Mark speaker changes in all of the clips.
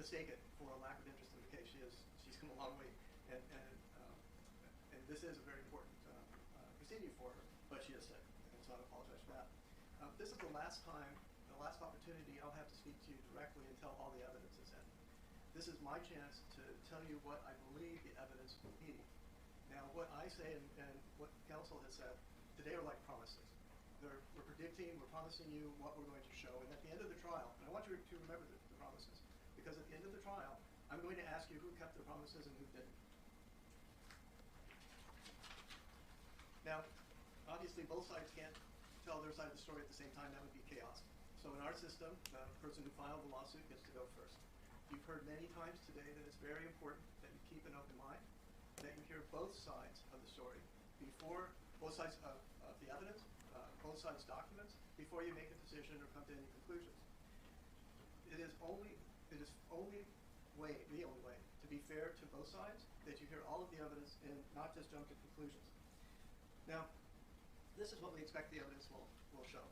Speaker 1: mistaken for a lack of interest in the case. She's come a long way, and this is a very important proceeding for her, but she is sick, and so I apologize for that. This is the last time, the last opportunity I'll have to speak to you directly until all the evidence is in. This is my chance to tell you what I believe the evidence will be. Now, what I say and what counsel has said today are like promises. We're predicting, we're promising you what we're going to show, and at the end of the trial, and I want you to remember the promises, because at the end of the trial, I'm going to ask you who kept their promises and who didn't. Now, obviously, both sides can't tell their side of the story at the same time. That would be chaos. So in our system, the person who filed the lawsuit gets to go first. You've heard many times today that it's very important that you keep an open mind, that you hear both sides of the story before, both sides of the evidence, both sides' documents, before you make a decision or come to any conclusions. It is the only way to be fair to both sides, that you hear all of the evidence and not just jump to conclusions. Now, this is what we expect the evidence will show.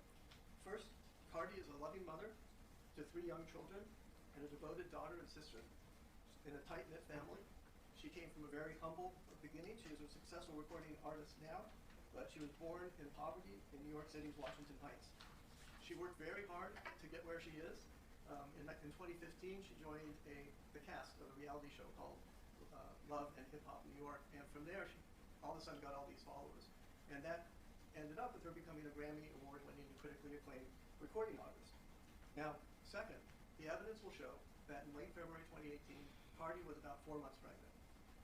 Speaker 1: First, Cardi is a loving mother to 3 young children and a devoted daughter and sister in a tight-knit family. She came from a very humble beginning. She is a successful recording artist now, but she was born in poverty in New York City's Washington Heights. She worked very hard to get where she is. In 2015, she joined the cast of a reality show called Love and Hip Hop New York, and from there, she all of a sudden got all these followers. And that ended up with her becoming a Grammy Award-winning and critically acclaimed recording artist. Now, second, the evidence will show that in late February 2018, Cardi was about 4 months pregnant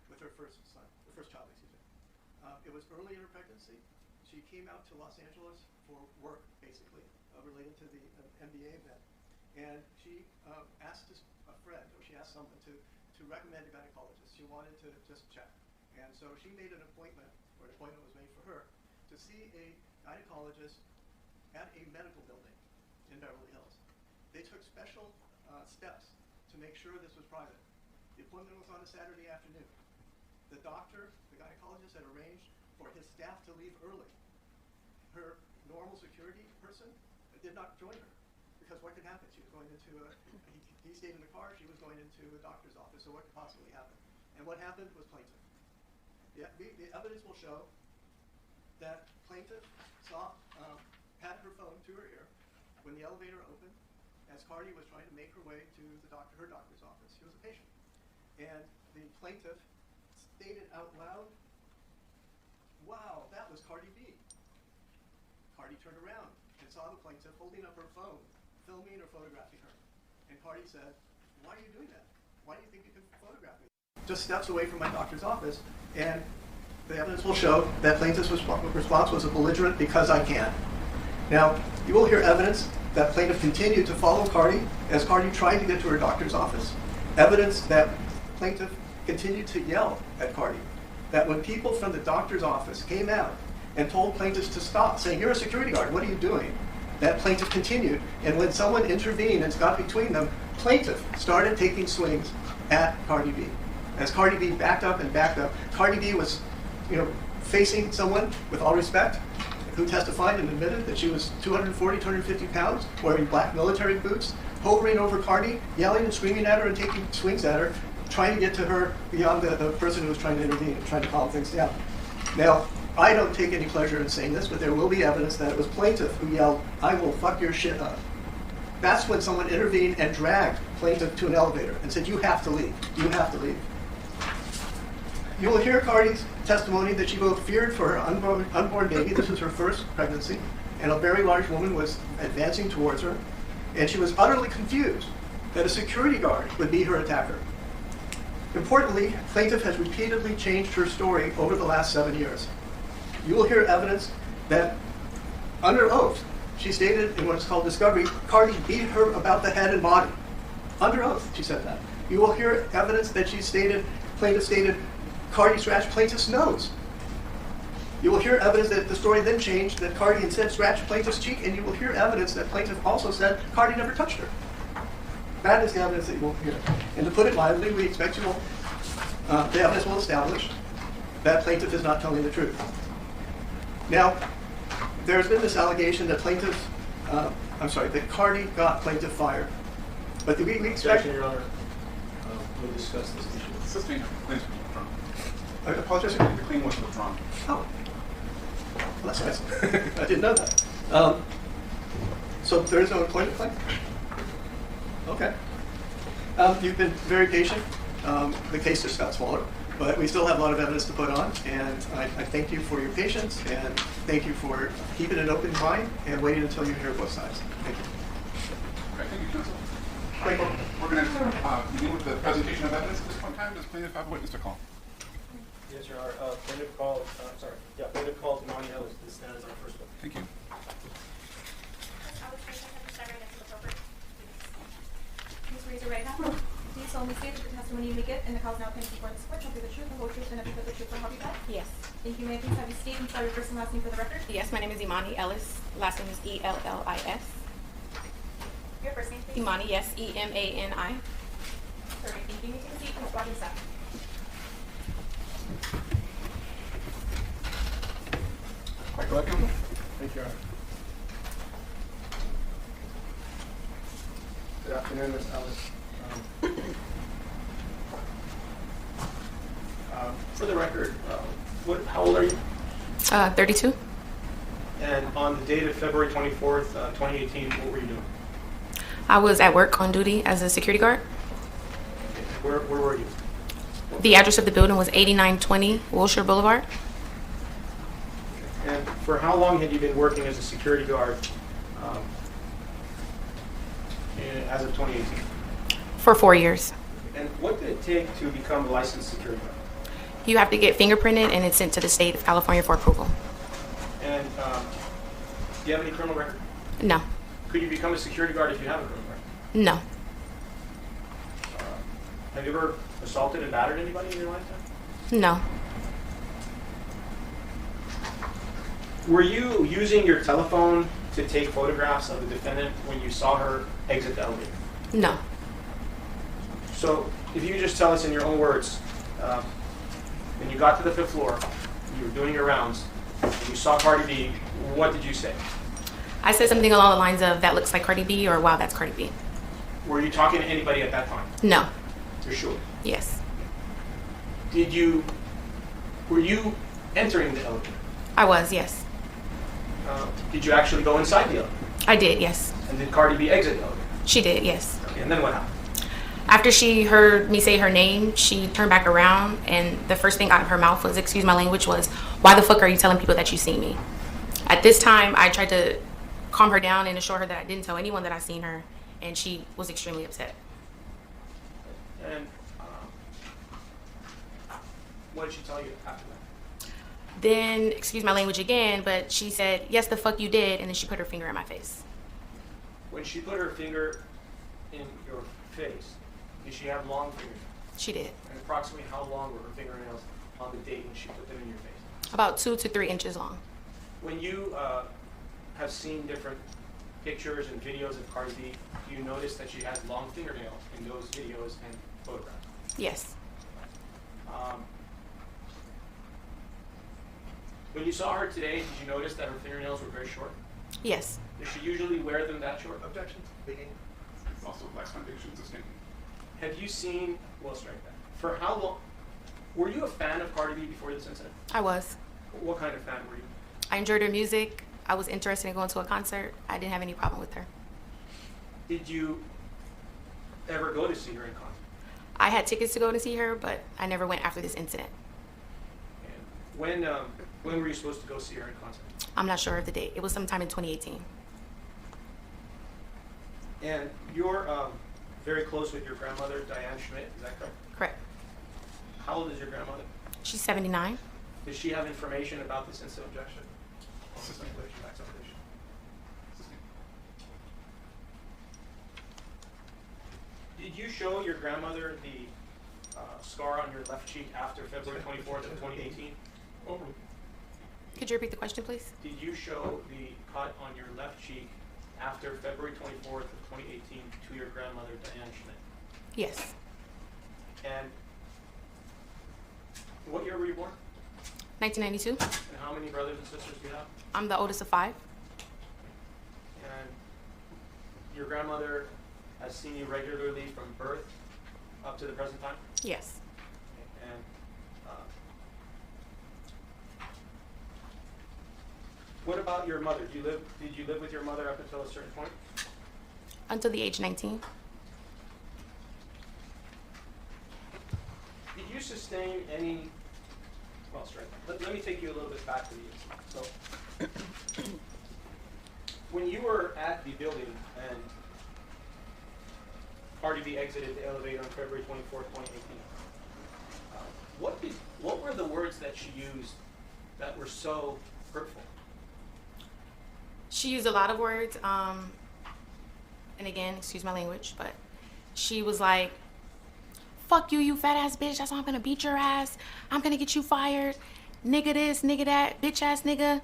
Speaker 1: with her first child, excuse me. It was early in her pregnancy. She came out to Los Angeles for work, basically, related to the MBA event. And she asked a friend, or she asked someone to recommend a gynecologist. She wanted to just check. And so she made an appointment, or an appointment was made for her, to see a gynecologist at a medical building in Beverly Hills. They took special steps to make sure this was private. The appointment was on a Saturday afternoon. The doctor, the gynecologist, had arranged for his staff to leave early. Her normal security person did not join her, because what could happen? She was going into he stayed in the car, she was going into a doctor's office, so what could possibly happen? And what happened was plaintiff. The evidence will show that plaintiff had her phone to her ear when the elevator opened, as Cardi was trying to make her way to her doctor's office. She was a patient. And the plaintiff stated out loud, "Wow, that was Cardi B." Cardi turned around and saw the plaintiff holding up her phone, filming or photographing her. And Cardi said, "Why are you doing that? Why do you think you can photograph me?" Just steps away from my doctor's office, and the evidence will show that plaintiff's response was a belligerent "because I can." Now, you will hear evidence that plaintiff continued to follow Cardi as Cardi tried to get to her doctor's office. Evidence that plaintiff continued to yell at Cardi. That when people from the doctor's office came out and told plaintiffs to stop, saying, "You're a security guard, what are you doing?" that plaintiff continued. And when someone intervened and got between them, plaintiff started taking swings at Cardi B. As Cardi B backed up and backed up, Cardi B was, facing someone, with all respect, who testified and admitted that she was 240, 250 pounds, wearing black military boots, hovering over Cardi, yelling and screaming at her and taking swings at her, trying to get to her beyond the person who was trying to intervene, trying to calm things down. Now, I don't take any pleasure in saying this, but there will be evidence that it was plaintiff who yelled, "I will fuck your shit up." That's when someone intervened and dragged plaintiff to an elevator and said, "You have to leave. You have to leave." You will hear Cardi's testimony that she both feared for her unborn baby, this was her first pregnancy, and a very large woman was advancing towards her, and she was utterly confused that a security guard would be her attacker. Importantly, plaintiff has repeatedly changed her story over the last 7 years. You will hear evidence that, under oath, she stated in what is called discovery, Cardi beat her about the head and body. Under oath, she said that. You will hear evidence that plaintiff stated, Cardi scratched plaintiff's nose. You will hear evidence that the story then changed, that Cardi instead scratched plaintiff's cheek, and you will hear evidence that plaintiff also said Cardi never touched her. That is the evidence that you will hear. And to put it mildly, we expect the evidence will establish that plaintiff is not telling the truth. Now, there's been this allegation that that Cardi got plaintiff fired. But we expect...
Speaker 2: Objection, Your Honor. will discuss this issue.
Speaker 3: Sustained claims were withdrawn.
Speaker 1: I apologize.
Speaker 3: The claim was withdrawn.
Speaker 1: Oh, well, that's nice. I didn't know that. So there is no employment claim? Okay. You've been very patient. The case just got smaller, but we still have a lot of evidence to put on, and I thank you for your patience, and thank you for keeping an open mind and waiting until you hear both sides. Thank you.
Speaker 3: Okay, thank you, counsel.
Speaker 1: Great.
Speaker 3: We're going to begin with the presentation of evidence at this point in time. Does plaintiff have a witness to call?
Speaker 2: Yes, Your Honor. Plaintiff called Emani Ellis to stand as our first witness.
Speaker 3: Thank you.
Speaker 4: Please raise your right hand. Please solemnly state that the testimony you may give in the cause now pending before this court shall be the truth, the whole truth, and nothing but the truth, so help you God?
Speaker 5: Yes.
Speaker 4: Thank you. May I please have you state and spell your first and last name for the record?
Speaker 5: Yes, my name is Emani Ellis. Last name is Ellis.
Speaker 4: Your first name, please.
Speaker 5: Emani, yes, Emani.
Speaker 4: Perfect. Thank you. You may take a seat and squad yourself.
Speaker 3: Quite go ahead, counsel.
Speaker 2: Thank you, Your Honor. Good afternoon, Ms. Ellis. For the record, how old are you?
Speaker 5: 32.
Speaker 2: And on the date of February 24th, 2018, what were you doing?
Speaker 5: I was at work on duty as a security guard.
Speaker 2: Where were you?
Speaker 5: The address of the building was 8920 Wilshire Boulevard.
Speaker 2: And for how long had you been working as a security guard as of 2018?
Speaker 5: For 4 years.
Speaker 2: And what did it take to become a licensed security guard?
Speaker 5: You have to get fingerprinted and it's sent to the state of California for approval.
Speaker 2: And do you have any criminal record?
Speaker 5: No.
Speaker 2: Could you become a security guard if you have a criminal record?
Speaker 5: No.
Speaker 2: Have you ever assaulted and battered anybody in your lifetime?
Speaker 5: No.
Speaker 2: Were you using your telephone to take photographs of the defendant when you saw her exit the elevator?
Speaker 5: No.
Speaker 2: So if you could just tell us in your own words, when you got to the 5th floor, you were doing your rounds, and you saw Cardi B, what did you say?
Speaker 5: I said something along the lines of, that looks like Cardi B, or wow, that's Cardi B.
Speaker 2: Were you talking to anybody at that time?
Speaker 5: No.
Speaker 2: For sure.
Speaker 5: Yes.
Speaker 2: Were you entering the elevator?
Speaker 5: I was, yes.
Speaker 2: Did you actually go inside the elevator?
Speaker 5: I did, yes.
Speaker 2: And did Cardi B exit the elevator?
Speaker 5: She did, yes.
Speaker 2: Okay, and then what happened?
Speaker 5: After she heard me say her name, she turned back around, and the first thing out of her mouth was, excuse my language, was, why the fuck are you telling people that you see me? At this time, I tried to calm her down and assure her that I didn't tell anyone that I seen her, and she was extremely upset.
Speaker 2: And what did she tell you after that?
Speaker 5: Then, excuse my language again, but she said, yes, the fuck you did, and then she put her finger in my face.
Speaker 2: When she put her finger in your face, did she have long fingernails?
Speaker 5: She did.
Speaker 2: And approximately how long were her fingernails on the date when she put them in your face?
Speaker 5: About 2 to 3 inches long.
Speaker 2: When you have seen different pictures and videos of Cardi B, do you notice that she has long fingernails in those videos and photographs?
Speaker 5: Yes.
Speaker 2: When you saw her today, did you notice that her fingernails were very short?
Speaker 5: Yes.
Speaker 2: Does she usually wear them that short?
Speaker 1: Objection. Begin.
Speaker 3: Also, last foundation sustained.
Speaker 2: Have you seen, we'll strike that. For how long, were you a fan of Cardi B before this incident?
Speaker 5: I was.
Speaker 2: What kind of fan were you?
Speaker 5: I enjoyed her music. I was interested in going to a concert. I didn't have any problem with her.
Speaker 2: Did you ever go to see her in concert?
Speaker 5: I had tickets to go to see her, but I never went after this incident.
Speaker 2: And when were you supposed to go see her in concert?
Speaker 5: I'm not sure of the date. It was sometime in 2018.
Speaker 2: And you're very close with your grandmother, Diane Schmidt, is that correct?
Speaker 5: Correct.
Speaker 2: How old is your grandmother?
Speaker 5: She's 79.
Speaker 2: Does she have information about this incident? Objection.
Speaker 3: Sustained.
Speaker 2: Did you show your grandmother the scar on your left cheek after February 24th of 2018?
Speaker 5: Could you repeat the question, please?
Speaker 2: Did you show the cut on your left cheek after February 24th of 2018 to your grandmother, Diane Schmidt?
Speaker 5: Yes.
Speaker 2: And what year were you born?
Speaker 5: 1992.
Speaker 2: And how many brothers and sisters do you have?
Speaker 5: I'm the oldest of 5.
Speaker 2: And your grandmother has seen you regularly from birth up to the present time?
Speaker 5: Yes.
Speaker 2: And what about your mother? Did you live with your mother up until a certain point?
Speaker 5: Until the age 19.
Speaker 2: Did you sustain any, well, sorry, let me take you a little bit back to the incident. So, when you were at the building and Cardi B exited the elevator on February 24th, 2018, what were the words that she used that were so hurtful?
Speaker 5: She used a lot of words, and again, excuse my language, but she was like, fuck you, you fat ass bitch, that's why I'm gonna beat your ass, I'm gonna get you fired, nigga this, nigga that, bitch ass nigga,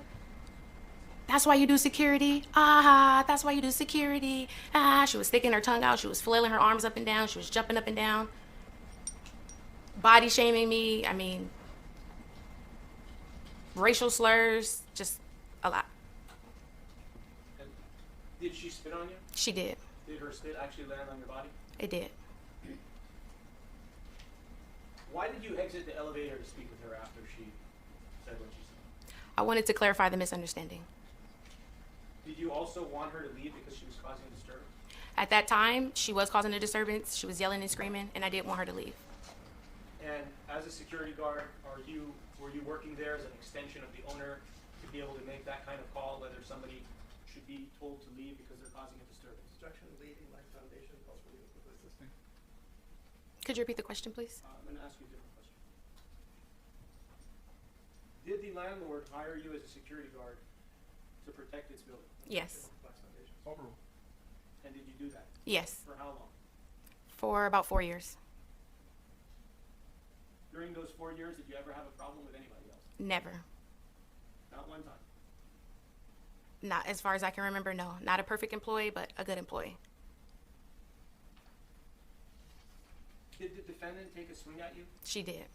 Speaker 5: that's why you do security, ah, that's why you do security, ah. She was sticking her tongue out, she was flailing her arms up and down, she was jumping up and down, body shaming me, I mean, racial slurs, just a lot.
Speaker 2: And did she spit on you?
Speaker 5: She did.
Speaker 2: Did her spit actually land on your body?
Speaker 5: It did.
Speaker 2: Why did you exit the elevator to speak with her after she said what she said?
Speaker 5: I wanted to clarify the misunderstanding.
Speaker 2: Did you also want her to leave because she was causing disturbance?
Speaker 5: At that time, she was causing a disturbance. She was yelling and screaming, and I didn't want her to leave.
Speaker 2: And as a security guard, were you working there as an extension of the owner to be able to make that kind of call, whether somebody should be told to leave because they're causing a disturbance?
Speaker 1: Instruction leading Life Foundation calls for legal publicity.
Speaker 5: Could you repeat the question, please?
Speaker 2: I'm going to ask you a different question. Did the landlord hire you as a security guard to protect its building?
Speaker 5: Yes.
Speaker 1: Life Foundation.
Speaker 3: Overruled.
Speaker 2: And did you do that?
Speaker 5: Yes.
Speaker 2: For how long?
Speaker 5: For about 4 years.
Speaker 2: During those 4 years, did you ever have a problem with anybody else?
Speaker 5: Never.
Speaker 2: Not one time.
Speaker 5: Not as far as I can remember, no. Not a perfect employee, but a good employee.
Speaker 2: Did the defendant take a swing at you?
Speaker 5: She did.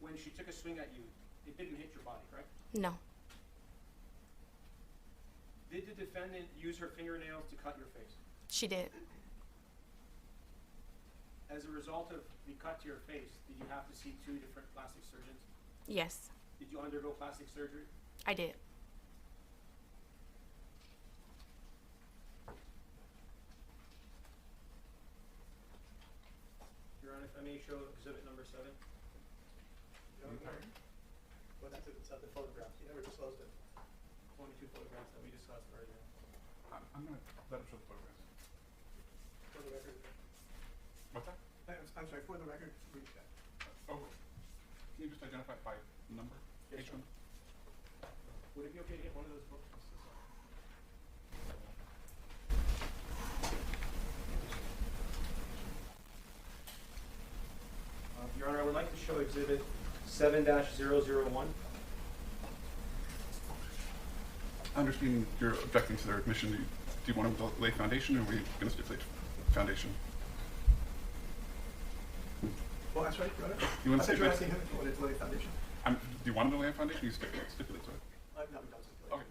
Speaker 2: When she took a swing at you, it didn't hit your body, correct?
Speaker 5: No.
Speaker 2: Did the defendant use her fingernails to cut your face?
Speaker 5: She did.
Speaker 2: As a result of the cut to your face, did you have to see 2 different plastic surgeons?
Speaker 5: Yes.
Speaker 2: Did you undergo plastic surgery?
Speaker 5: I did.
Speaker 2: Your Honor, if I may show exhibit number 7.
Speaker 1: Well, that's the photograph. You never disclosed it.
Speaker 2: 22 photographs that we discussed earlier.
Speaker 3: I'm going to let him show the photographs.
Speaker 1: For the record.
Speaker 3: What's that?
Speaker 1: I'm sorry, for the record, read that.
Speaker 3: Oh, can you just identify it by number?
Speaker 2: Yes,
Speaker 3: Each
Speaker 2: sir.
Speaker 3: one?
Speaker 2: Would it be okay to get one of those books? Your Honor, I would like to show exhibit 7-001.
Speaker 3: Understanding you're objecting to their admission, do you want them to lay foundation, or are we going to stipulate foundation?
Speaker 1: Well, that's right, Your Honor.
Speaker 3: You want
Speaker 1: I
Speaker 3: to
Speaker 1: thought you were
Speaker 3: stipulate?
Speaker 1: asking him if he wanted to lay a foundation.
Speaker 3: Do you want them to lay a foundation, or you stipulate to it?
Speaker 1: No, we don't stipulate.
Speaker 3: Okay.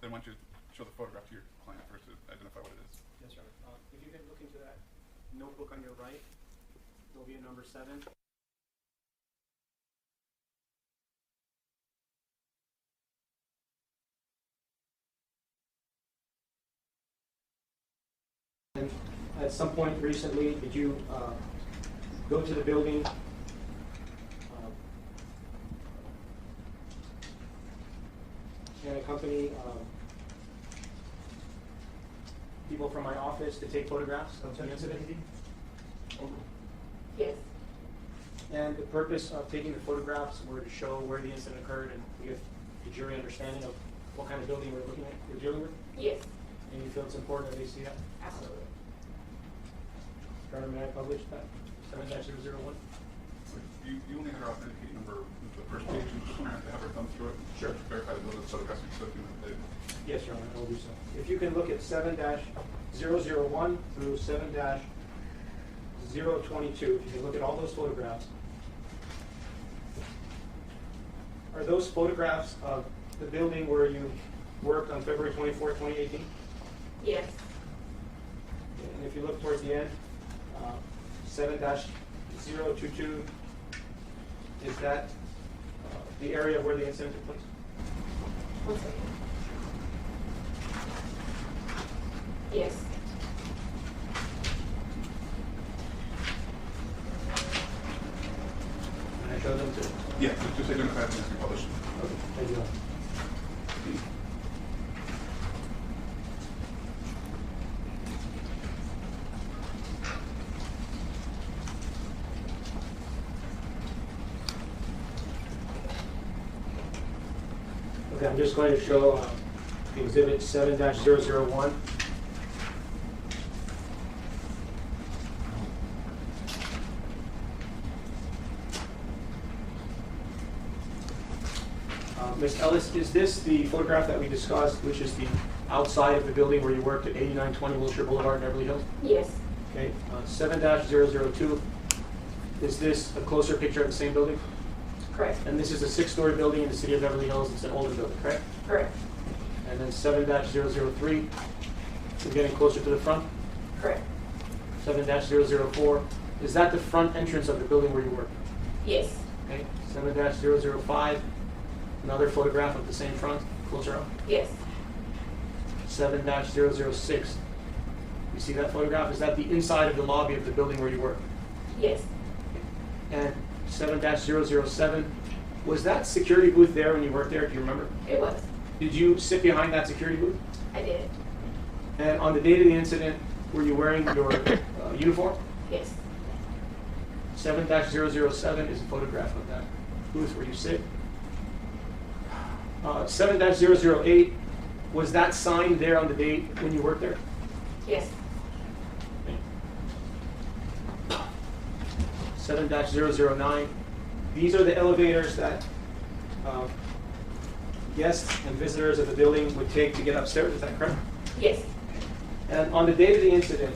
Speaker 3: Then why don't you show the photograph to your client first to identify what it is?
Speaker 2: Yes, Your Honor. If you can look into that notebook on your right, there'll be a number 7. And at some point recently, did you go to the building and accompany people from my office to take photographs of the incident?
Speaker 3: Overruled.
Speaker 5: Yes.
Speaker 2: And the purpose of taking the photographs were to show where the incident occurred and give the jury understanding of what kind of building we're dealing with?
Speaker 5: Yes.
Speaker 2: And you feel it's important that they see that?
Speaker 5: Absolutely.
Speaker 2: Your Honor, may I publish that? 7-001?
Speaker 3: You only had her authenticate number to the first page, and just want to have her thumb through it.
Speaker 2: Sure.
Speaker 3: Verify that those photographs are so good.
Speaker 2: Yes, Your Honor, I will do so. If you can look at 7-001 through 7-022, if you can look at all those photographs. Are those photographs of the building where you worked on February 24, 2018?
Speaker 5: Yes.
Speaker 2: And if you look towards the end, 7-023, 7-022, is that the area where the incident took place?
Speaker 5: One second. Yes.
Speaker 2: Can I show them too?
Speaker 3: Yeah, just identify them as republished.
Speaker 2: Okay, thank you. Okay, I'm just going to show exhibit 7-001. Ms. Ellis, is this the photograph that we discussed, which is the outside of the building where you worked at 8920 Wilshire Boulevard, Beverly Hills?
Speaker 5: Yes.
Speaker 2: Okay, 7-002, is this a closer picture of the same building?
Speaker 5: Correct.
Speaker 2: And this is a 6-story building in the city of Beverly Hills. It's an older building, correct?
Speaker 5: Correct.
Speaker 2: And then 7-003, we're getting closer to the front.
Speaker 5: Correct.
Speaker 2: 7-004, is that the front entrance of the building where you work?
Speaker 5: Yes.
Speaker 2: Okay, 7-005, another photograph of the same front, closer up.
Speaker 5: Yes.
Speaker 2: 7-006, you see that photograph? Is that the inside of the lobby of the building where you work?
Speaker 5: Yes.
Speaker 2: And 7-007, was that security booth there when you worked there? Do you remember?
Speaker 5: It was.
Speaker 2: Did you sit behind that security booth?
Speaker 5: I did.
Speaker 2: And on the date of the incident, were you wearing your uniform?
Speaker 5: Yes.
Speaker 2: 7-007 is a photograph of that booth where you sit. 7-008, was that sign there on the date when you worked there?
Speaker 5: Yes.
Speaker 2: 7-009, these are the elevators that guests and visitors of the building would take to get upstairs, is that correct?
Speaker 5: Yes.
Speaker 2: And on the day of the incident,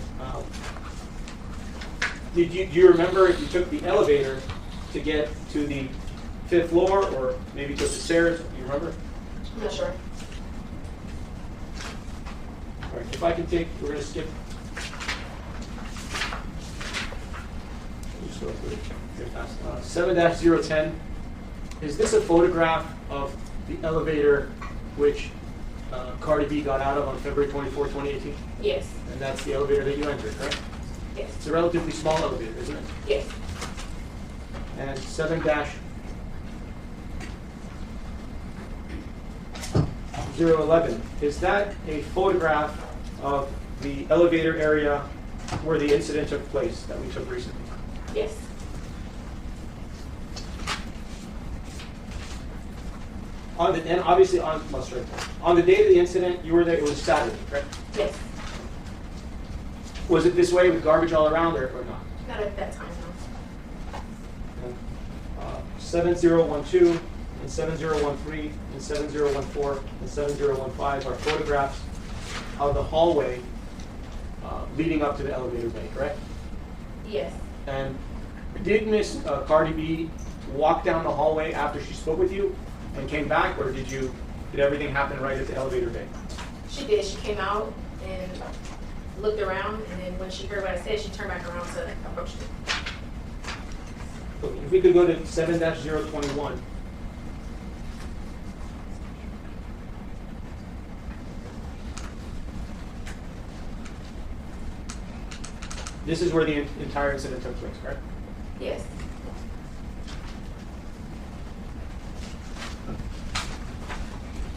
Speaker 2: do you remember if you took the elevator to get to the 5th floor or maybe took the stairs? Do you remember?
Speaker 5: I'm not sure.
Speaker 2: All right, if I can take, we're going to skip. Just go through it fast. 7-010, is this a photograph of the elevator which Cardi B got out of on February 24, 2018?
Speaker 5: Yes.
Speaker 2: And that's the elevator that you entered, right?
Speaker 5: Yes.
Speaker 2: It's a relatively small elevator, isn't it?
Speaker 5: Yes.
Speaker 2: And 7-011, is that a photograph of the elevator area where the incident took place that we took recently?
Speaker 5: Yes.
Speaker 2: And obviously on the day of the incident, you were there. It was Saturday, correct?
Speaker 5: Yes.
Speaker 2: Was it this way with garbage all around, or not?
Speaker 5: Not at that time, no.
Speaker 2: 7012 and 7013 and 7014 and 7015 are photographs of the hallway leading up to the elevator bay, correct?
Speaker 5: Yes.
Speaker 2: And did Miss Cardi B walk down the hallway after she spoke with you and came back, or did everything happen right at the elevator bay?
Speaker 5: She did. She came out and looked around, and then when she heard what I said, she turned back around to approach me.
Speaker 2: Okay, if we could go to 7-021. This is where the entire incident took place, correct?
Speaker 5: Yes.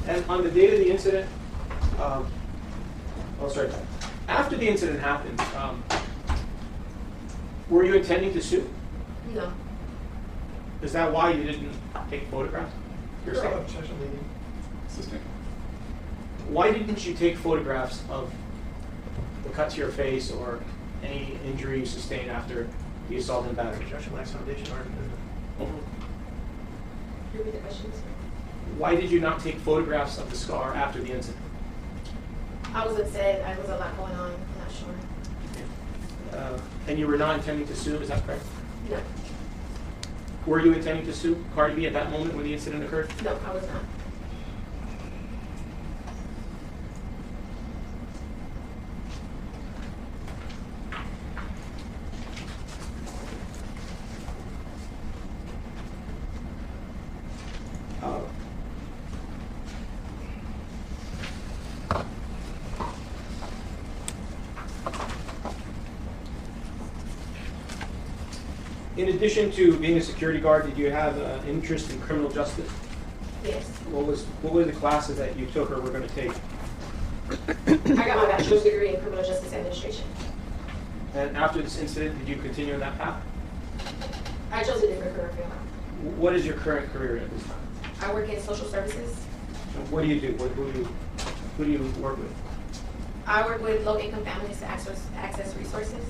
Speaker 2: And on the date of the incident, after the incident happened, were you intending to sue?
Speaker 5: No.
Speaker 2: Is that why you didn't take photographs?
Speaker 3: Assistant.
Speaker 2: Why didn't you take photographs of the cut to your face or any injury you sustained after the assault and battery?
Speaker 1: Objection, lacks foundation, argument.
Speaker 5: Repeat the question, sir.
Speaker 2: Why did you not take photographs of the scar after the incident?
Speaker 5: I was upset. I was a lot going on. I'm not sure.
Speaker 2: And you were not intending to sue, is that correct?
Speaker 5: No.
Speaker 2: Were you intending to sue Cardi B at that moment when the incident occurred?
Speaker 5: No, I was not.
Speaker 2: In addition to being a security guard, did you have an interest in criminal justice?
Speaker 5: Yes.
Speaker 2: What were the classes that you took or were going to take?
Speaker 5: I got my bachelor's degree in criminal justice administration.
Speaker 2: And after this incident, did you continue on that path?
Speaker 5: I chose a different career field.
Speaker 2: What is your current career at this time?
Speaker 5: I work in social services.
Speaker 2: And what do you do? Who do you work with?
Speaker 5: I work with low-income families to access resources.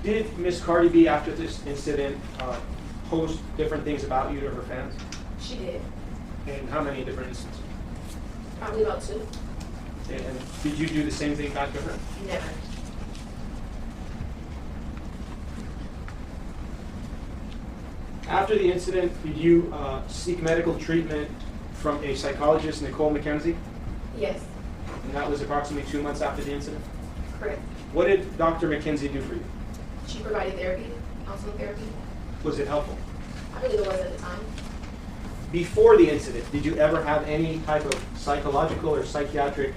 Speaker 2: Did Miss Cardi B, after this incident, post different things about you to her fans?
Speaker 5: She did.
Speaker 2: And how many different instances?
Speaker 5: Probably about 2.
Speaker 2: And did you do the same thing back to her?
Speaker 5: Never.
Speaker 2: After the incident, did you seek medical treatment from a psychologist, Nicole McKenzie?
Speaker 5: Yes.
Speaker 2: And that was approximately 2 months after the incident?
Speaker 5: Correct.
Speaker 2: What did Dr. McKenzie do for you?
Speaker 5: She provided therapy, counseling therapy.
Speaker 2: Was it helpful?
Speaker 5: I believe it was at the time.
Speaker 2: Before the incident, did you ever have any type of psychological or psychiatric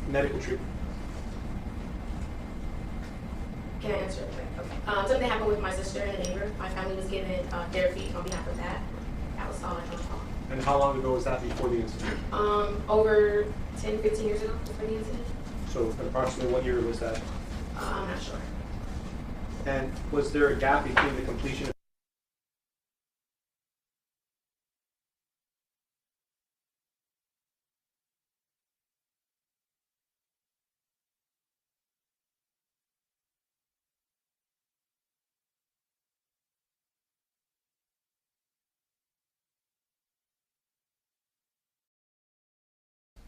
Speaker 2: medical treatment?
Speaker 5: Can I answer it? Okay. Something happened with my sister and a neighbor. My family was given therapy on behalf of that. That was all I know.
Speaker 2: And how long ago was that before the incident?
Speaker 5: Over 10, 15 years ago before the incident.
Speaker 2: So approximately what year was that?
Speaker 5: I'm not sure.
Speaker 2: And was there a gap between the completion of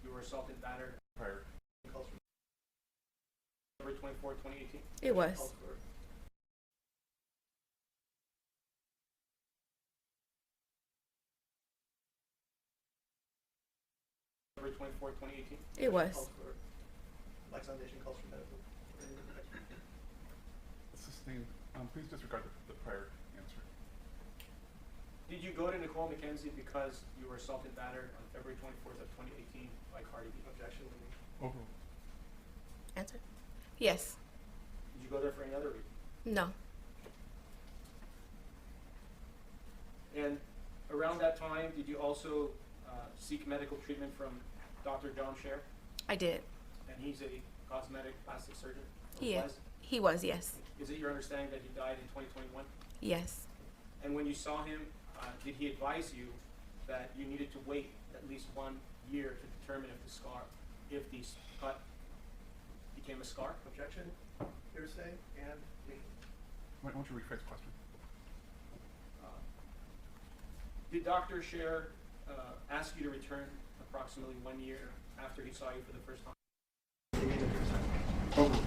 Speaker 2: you were assaulted, battered
Speaker 3: Prior.
Speaker 2: February 24, 2018?
Speaker 5: It was.
Speaker 2: February 24, 2018?
Speaker 5: It was.
Speaker 1: Like Foundation calls for medical.
Speaker 3: Sustained. Please disregard the prior answer.
Speaker 2: Did you go to Nicole McKenzie because you were assaulted, battered on February 24th of 2018 by Cardi B? Objection.
Speaker 3: Overruled.
Speaker 5: Answer? Yes.
Speaker 2: Did you go there for any other reason?
Speaker 5: No.
Speaker 2: And around that time, did you also seek medical treatment from Dr. John Scher?
Speaker 5: I did.
Speaker 2: And he's a cosmetic plastic surgeon?
Speaker 5: He is. He was, yes.
Speaker 2: Is it your understanding that he died in 2021?
Speaker 5: Yes.
Speaker 2: And when you saw him, did he advise you that you needed to wait at least 1 year to determine if the cut became a scar?
Speaker 1: Objection, hearsay, and
Speaker 3: Why don't you rephrase the question?
Speaker 2: Did Dr. Scher ask you to return approximately 1 year after he saw you for the first time?
Speaker 3: Overruled.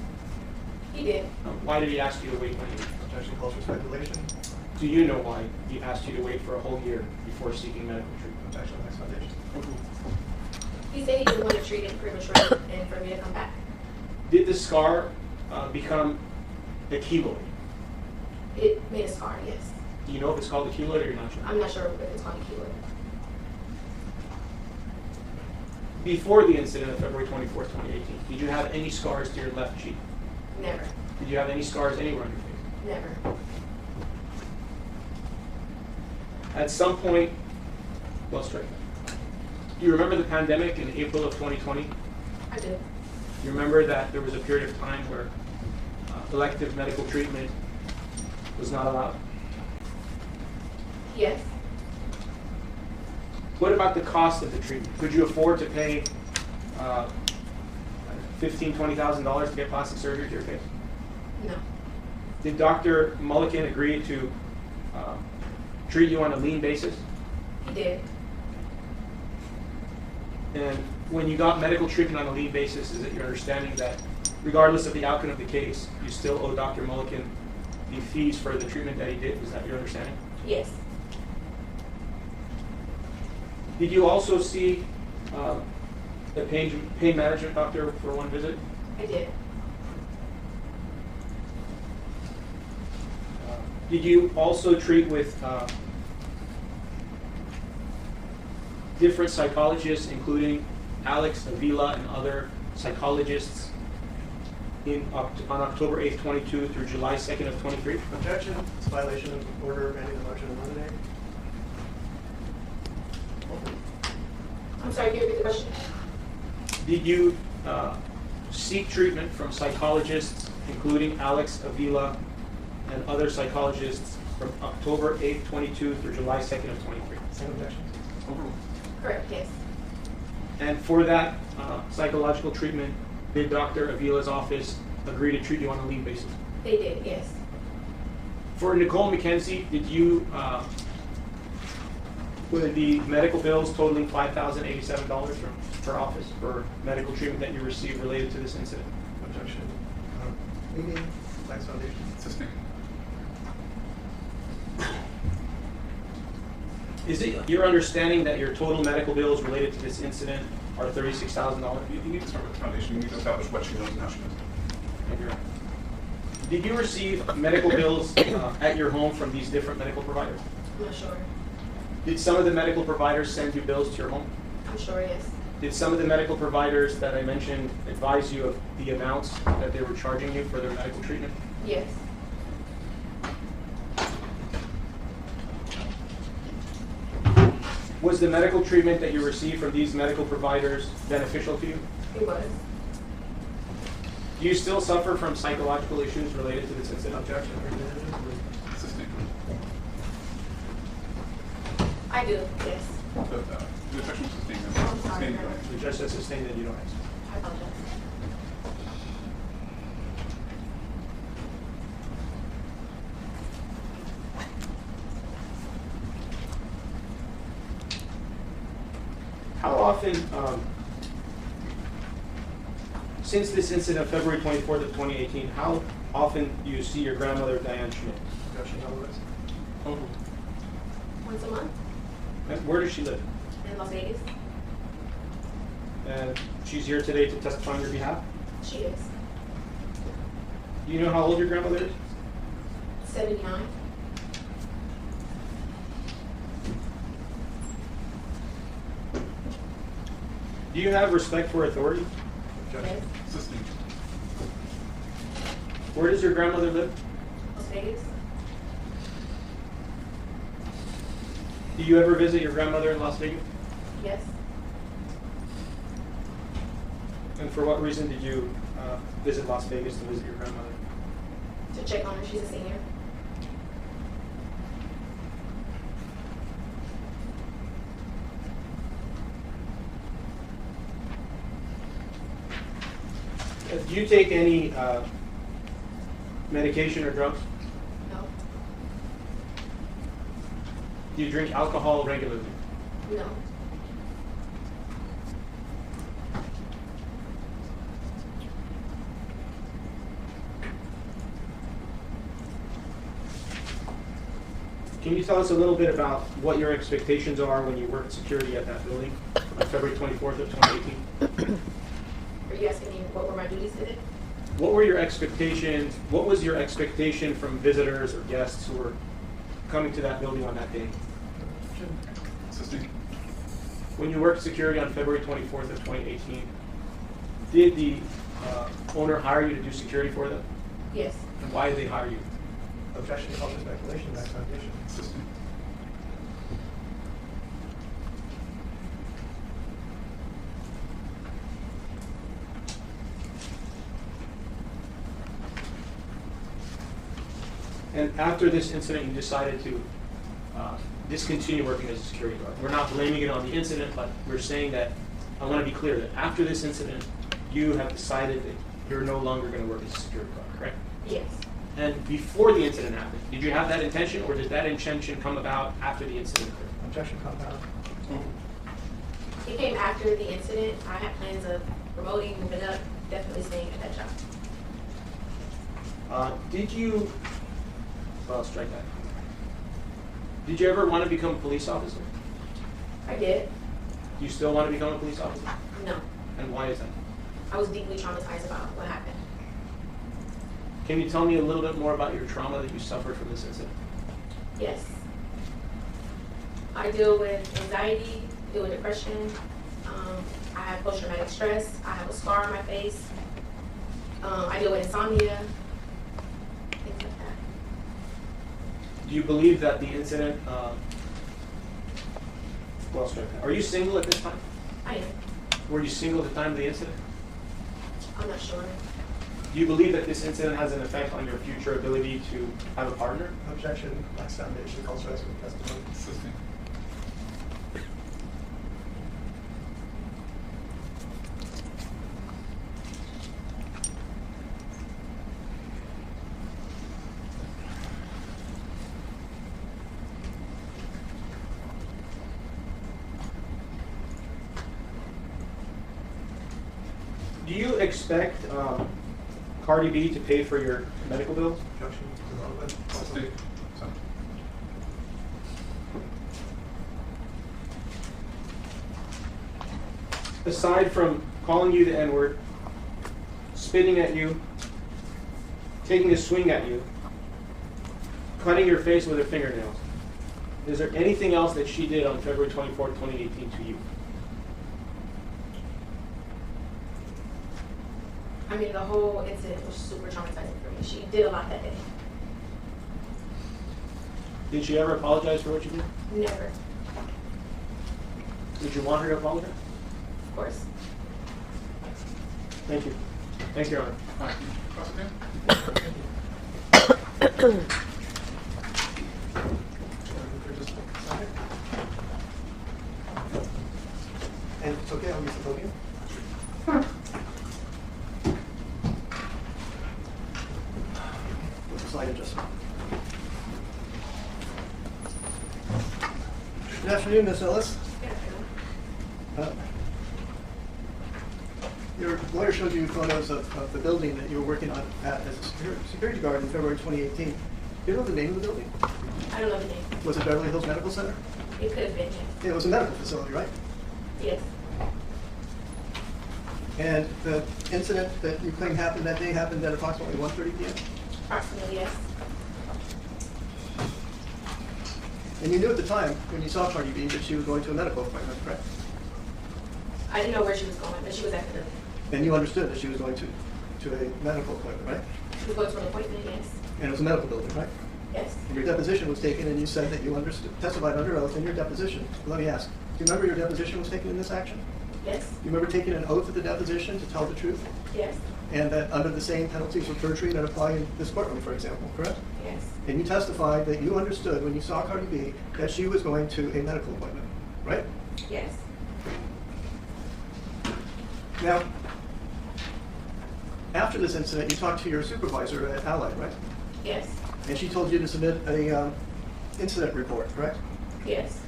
Speaker 5: He did.
Speaker 2: Why did he ask you to wait 1 year?
Speaker 1: objection calls for speculation.
Speaker 2: Do you know why he asked you to wait for a whole year before seeking medical treatment?
Speaker 1: Objection, Like Foundation.
Speaker 3: Overruled.
Speaker 5: He said he didn't want to treat it prematurely and for me to come back.
Speaker 2: Did the scar become a keloid?
Speaker 5: It made a scar, yes.
Speaker 2: Do you know if it's called a keloid or you're not sure?
Speaker 5: I'm not sure if it's called a keloid.
Speaker 2: Before the incident of February 24th, 2018, did you have any scars to your left cheek?
Speaker 5: Never.
Speaker 2: Did you have any scars anywhere on your face?
Speaker 5: Never.
Speaker 2: At some point, well, straight. Do you remember the pandemic in April of 2020?
Speaker 5: I do.
Speaker 2: You remember that there was a period of time where elective medical treatment was not allowed?
Speaker 5: Yes.
Speaker 2: What about the cost of the treatment? Could you afford to pay $15,000, $20,000 to get plastic surgery to your face?
Speaker 5: No.
Speaker 2: Did Dr. Mulliken agree to treat you on a lien basis?
Speaker 5: He did.
Speaker 2: And when you got medical treatment on a lien basis, is it your understanding that regardless of the outcome of the case, you still owe Dr. Mulliken the fees for the treatment that he did? Is that your understanding?
Speaker 5: Yes.
Speaker 2: Did you also see the pain management doctor for one visit?
Speaker 5: I did.
Speaker 2: Did you also treat with different psychologists, including Alex Avila and other psychologists on October 8th, 22 through July 2nd of 23?
Speaker 1: Objection. It's a violation of order amending the motion to eliminate.
Speaker 5: I'm sorry, can you repeat the question?
Speaker 2: Did you seek treatment from psychologists, including Alex Avila and other psychologists from October 8th, 22 through July 2nd of 23?
Speaker 1: Same objection.
Speaker 3: Overruled.
Speaker 5: Correct, yes.
Speaker 2: And for that psychological treatment, did Dr. Avila's office agree to treat you on a lien basis?
Speaker 5: They did, yes.
Speaker 2: For Nicole McKenzie, did you, were the medical bills totaling $5,087 from her office for medical treatment that you received related to this incident?
Speaker 1: Objection. Leaning. Tax foundation.
Speaker 3: Sustained.
Speaker 2: Is it your understanding that your total medical bills related to this incident are $36,000?
Speaker 3: You need to start with the foundation. You need to establish what she knows and how she knows.
Speaker 2: Did you receive medical bills at your home from these different medical providers?
Speaker 5: I'm not sure.
Speaker 2: Did some of the medical providers send you bills to your home?
Speaker 5: I'm sure, yes.
Speaker 2: Did some of the medical providers that I mentioned advise you of the amounts that they were charging you for their medical treatment?
Speaker 5: Yes.
Speaker 2: Was the medical treatment that you received from these medical providers beneficial to you?
Speaker 5: It was.
Speaker 2: Do you still suffer from psychological issues related to this incident?
Speaker 1: Objection.
Speaker 3: Sustained.
Speaker 5: I do, yes.
Speaker 3: The objection was sustained.
Speaker 5: I'm sorry.
Speaker 3: Sustained.
Speaker 2: The judge says sustained that you don't answer.
Speaker 5: I apologize.
Speaker 2: How often, since this incident of February 24th of 2018, how often do you see your grandmother, Diane Schmidt?
Speaker 1: Objection. Otherwise.
Speaker 5: Once a month
Speaker 2: And where does she live?
Speaker 5: in Las Vegas.
Speaker 2: And she's here today to testify on your behalf?
Speaker 5: She is.
Speaker 2: Do you know how old your grandmother is?
Speaker 5: 79.
Speaker 2: Do you have respect for authority?
Speaker 1: Objection.
Speaker 5: Yes.
Speaker 3: Sustained.
Speaker 2: Where does your grandmother live?
Speaker 5: Las Vegas.
Speaker 2: Do you ever visit your grandmother in Las Vegas?
Speaker 5: Yes.
Speaker 2: And for what reason did you visit Las Vegas to visit your grandmother?
Speaker 5: To check on her. She's a senior.
Speaker 2: Do you take any medication or drugs?
Speaker 5: No.
Speaker 2: Do you drink alcohol regularly?
Speaker 5: No.
Speaker 2: Can you tell us a little bit about what your expectations are when you work security at that building on February 24th of 2018?
Speaker 5: Are you asking me what were my duties today?
Speaker 2: What were your expectations? What was your expectation from visitors or guests who were coming to that building on that day?
Speaker 3: Sustained.
Speaker 2: When you worked security on February 24th of 2018, did the owner hire you to do security for them?
Speaker 5: Yes.
Speaker 2: And why did they hire you?
Speaker 1: Objection to public speculation. Tax foundation.
Speaker 3: Sustained.
Speaker 2: And after this incident, you decided to discontinue working as a security guard. We're not blaming it on the incident, but we're saying that, I want to be clear that after this incident, you have decided that you're no longer going to work as a security guard, correct?
Speaker 5: Yes.
Speaker 2: And before the incident happened, did you have that intention, or did that intention come about after the incident occurred?
Speaker 1: Objection compound.
Speaker 5: It came after the incident. I had plans of promoting, moving up, definitely staying at that job.
Speaker 2: Did you, well, strike that. Did you ever want to become a police officer?
Speaker 5: I did.
Speaker 2: Do you still want to become a police officer?
Speaker 5: No.
Speaker 2: And why is that?
Speaker 5: I was deeply traumatized about what happened.
Speaker 2: Can you tell me a little bit more about your trauma that you suffered from this incident?
Speaker 5: Yes. I deal with anxiety, deal with depression. I have post-traumatic stress. I have a scar on my face. I deal with insomnia, things like that.
Speaker 2: Do you believe that the incident, are you single at this time?
Speaker 5: I am.
Speaker 2: Were you single at the time of the incident?
Speaker 5: I'm not sure.
Speaker 2: Do you believe that this incident has an effect on your future ability to have a partner?
Speaker 1: Objection, lacks foundation, calls for expert testimony.
Speaker 3: Assisting.
Speaker 2: Do you expect Cardi B to pay for your medical bills?
Speaker 1: Objection, irrelevant.
Speaker 3: Assisting. So,
Speaker 2: Aside from calling you the N-word, spitting at you, taking a swing at you, cutting your face with her fingernails, is there anything else that she did on February 24th, 2018 to you?
Speaker 5: I mean, the whole incident was super traumatizing for me. She did a lot that day.
Speaker 2: Did she ever apologize for what you did?
Speaker 5: Never,
Speaker 2: Did you want her to apologize?
Speaker 5: of course.
Speaker 2: Thank you. Thank you, Your Honor.
Speaker 3: all right. Cross examine.
Speaker 1: And it's okay, I'll use the podium. With the slide adjustment. Good afternoon, Ms. Ellis. Your lawyer showed you photos of the building that you were working on at as a security guard in February 2018. Do you know the name of the building?
Speaker 5: I don't know the name.
Speaker 1: Was it Beverly Hills Medical Center?
Speaker 5: It could have been, yes.
Speaker 1: It was a medical facility, right?
Speaker 5: Yes.
Speaker 1: And the incident that you claim happened that day happened at approximately 1:30 p.m.?
Speaker 5: Approximately, yes.
Speaker 1: And you knew at the time, when you saw Cardi B, that she was going to a medical appointment, correct?
Speaker 5: I didn't know where she was going, but she was at the building.
Speaker 1: And you understood that she was going to a medical appointment, right?
Speaker 5: She was going to an appointment, yes.
Speaker 1: And it was a medical building, right?
Speaker 5: Yes.
Speaker 1: And your deposition was taken, and you said that you testified under oath in your deposition. Let me ask, do you remember your deposition was taken in this action?
Speaker 5: Yes.
Speaker 1: Do you remember taking an oath at the deposition to tell the truth?
Speaker 5: Yes.
Speaker 1: And that under the same penalties of perjury that apply in this courtroom, for example, correct?
Speaker 5: Yes.
Speaker 1: And you testified that you understood when you saw Cardi B that she was going to a medical appointment, right?
Speaker 5: Yes.
Speaker 1: Now, after this incident, you talked to your supervisor at Allied, right?
Speaker 5: Yes.
Speaker 1: And she told you to submit a incident report, correct?
Speaker 5: Yes.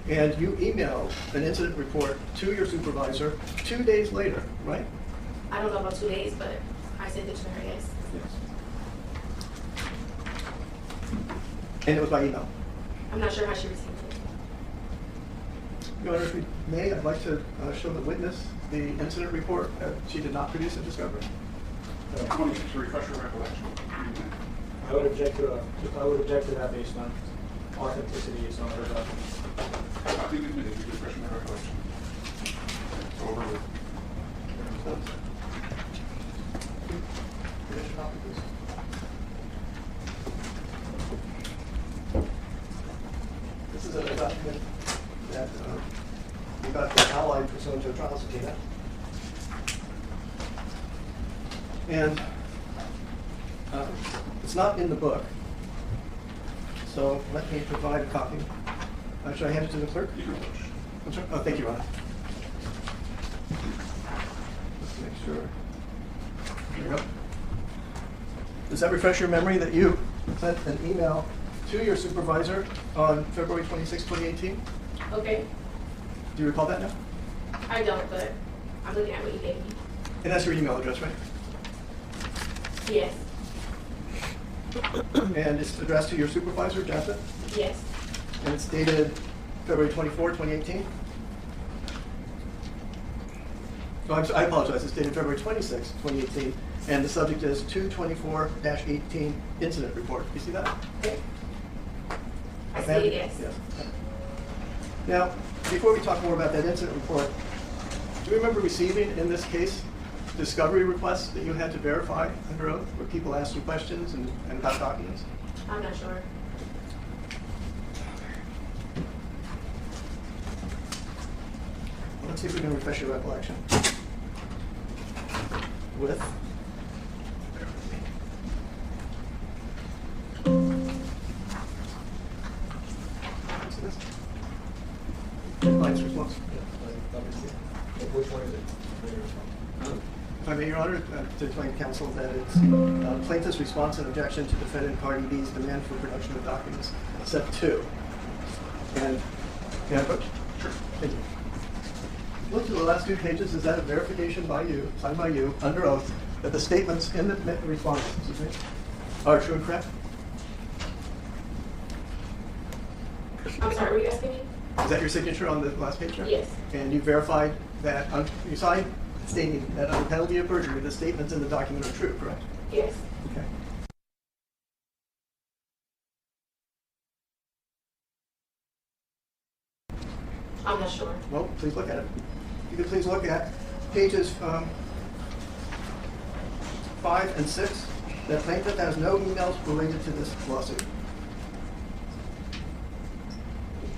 Speaker 1: And you emailed an incident report to your supervisor 2 days later, right?
Speaker 5: I don't know about 2 days, but I sent it to her, yes.
Speaker 1: And it was by email.
Speaker 5: I'm not sure how she received it.
Speaker 1: Your Honor, if we may, I'd like to show the witness the incident report that she did not produce at discovery.
Speaker 3: I want to refresh your recollection.
Speaker 2: I would object to that based on authenticity. It's not her document.
Speaker 3: I think we admitted you refresh my recollection. It's over with.
Speaker 1: Finish a copy, please. This is a document that we got from Allied pursuant to a trial subpoena. And it's not in the book. So let me provide a copy. Should I hand it to the clerk?
Speaker 3: You can push.
Speaker 1: I'm sorry? Oh, thank you, Your Honor. Let's make sure. There you go. Does that refresh your memory that you sent an email to your supervisor on February 26, 2018?
Speaker 5: Okay.
Speaker 1: Do you recall that now?
Speaker 5: I don't, but I'm looking at what you gave me.
Speaker 1: And that's your email address, right?
Speaker 5: Yes.
Speaker 1: And it's addressed to your supervisor, Jaffa?
Speaker 5: Yes.
Speaker 1: And it's dated February 24, 2018? Oh, I apologize, it's dated February 26, 2018. And the subject is 224-18 incident report. You see that?
Speaker 5: Okay. I see it, yes.
Speaker 1: Now, before we talk more about that incident report, do you remember receiving in this case discovery requests that you had to verify under oath, where people asked you questions and got documents?
Speaker 5: I'm not sure.
Speaker 1: Let's see if we can refresh your recollection. With? See this? Client's response.
Speaker 2: Which one is it?
Speaker 1: If I may, Your Honor, to explain to counsel that it's plaintiff's response and objection to defendant Cardi B's demand for production of documents, step 2. And, yeah, but, sure. Thank you. Look to the last 2 pages. Is that a verification by you, signed by you, under oath, that the statements in the response, are true and correct?
Speaker 5: I'm sorry, were you asking me?
Speaker 1: Is that your signature on the last page?
Speaker 5: Yes.
Speaker 1: And you verified that, you signed stating that under penalty of perjury, the statements in the document are true, correct?
Speaker 5: Yes.
Speaker 1: Okay.
Speaker 5: I'm not sure.
Speaker 1: Well, please look at it. You could please look at pages 5 and 6. The plaintiff has no emails related to this lawsuit.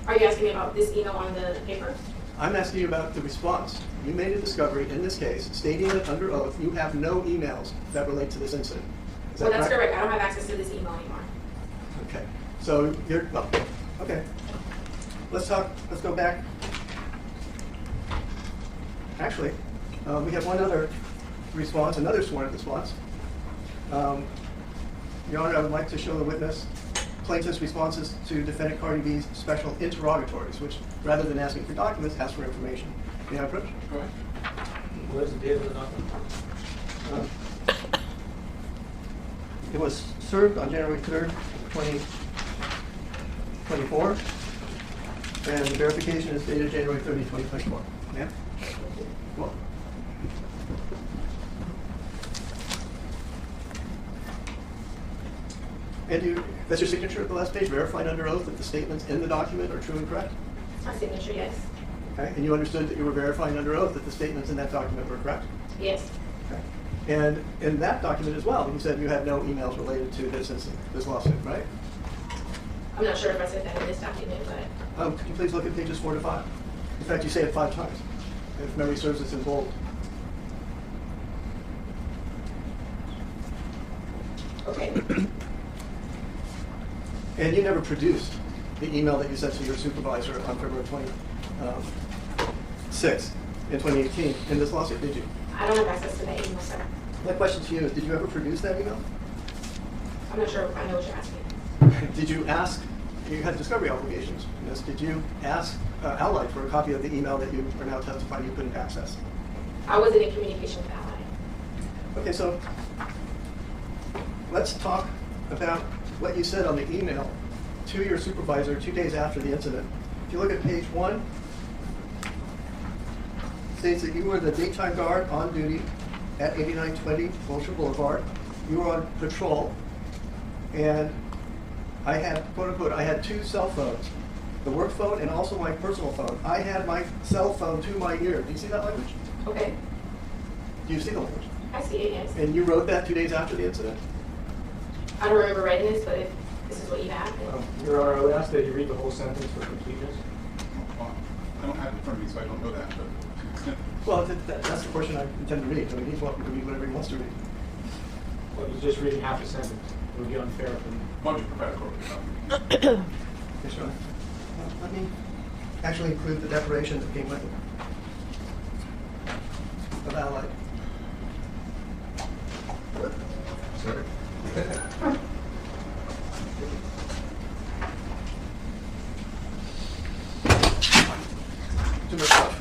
Speaker 5: Are you asking me about this email on the paper?
Speaker 1: I'm asking you about the response. You made a discovery in this case stating that under oath you have no emails that relate to this incident. Is that
Speaker 5: Well, that's correct. I don't have access to this email anymore.
Speaker 1: Okay. So you're, well, okay. Let's go back. Actually, we have one other response, another sworn response. Your Honor, I would like to show the witness plaintiff's responses to defendant Cardi B's special interrogatories, which, rather than asking for documents, ask for information. May I approach?
Speaker 3: Go ahead.
Speaker 2: Where's the date of the document?
Speaker 1: It was served on January 3rd, 2024, and the verification is dated January 30, 2024. Ma'am? Well. And that's your signature at the last page, verified under oath that the statements in the document are true and correct?
Speaker 5: My signature, yes.
Speaker 1: Okay, and you understood that you were verifying under oath that the statements in that document were correct?
Speaker 5: Yes.
Speaker 1: Okay. And in that document as well, you said you had no emails related to this lawsuit, right?
Speaker 5: I'm not sure if I said that in this document, but
Speaker 1: Could you please look at pages 4 to 5? In fact, you say it 5 times. If memory serves, it's in bold.
Speaker 5: okay.
Speaker 1: And you never produced the email that you sent to your supervisor on February 26th in 2018 in this lawsuit, did you?
Speaker 5: I don't have access to that email, sir.
Speaker 1: My question to you is, did you ever produce that email?
Speaker 5: I'm not sure if I know what you're asking.
Speaker 1: Did you ask, you had discovery obligations in this, did you ask Allied for a copy of the email that you are now testifying you couldn't access?
Speaker 5: I wasn't in communication with Allied.
Speaker 1: Okay, so let's talk about what you said on the email to your supervisor 2 days after the incident. If you look at page 1, it states that you were the daytime guard on duty at 8920 Wilshire Boulevard. You were on patrol, and I had, quote unquote, I had 2 cell phones, the work phone and also my personal phone. I had my cell phone to my ear. Do you see that language?
Speaker 5: Okay.
Speaker 1: Do you see the language?
Speaker 5: I see it, yes.
Speaker 1: And you wrote that 2 days after the incident?
Speaker 5: I don't remember writing this, but if this is what you have, then
Speaker 2: Your Honor, I would ask that you read the whole sentence for completeness.
Speaker 3: Well, I don't have it in front of me, so I don't know that. But to the extent
Speaker 1: Well, that's the portion I intend to read. I mean, he's welcome to read whatever he wants to read.
Speaker 2: Well, he's just reading half a sentence. It would be unfair for me.
Speaker 3: why don't you provide a copy?
Speaker 1: Yes, Your Honor. Let me actually include the declaration that came with it of Allied.
Speaker 3: Sorry.
Speaker 1: Too much stuff.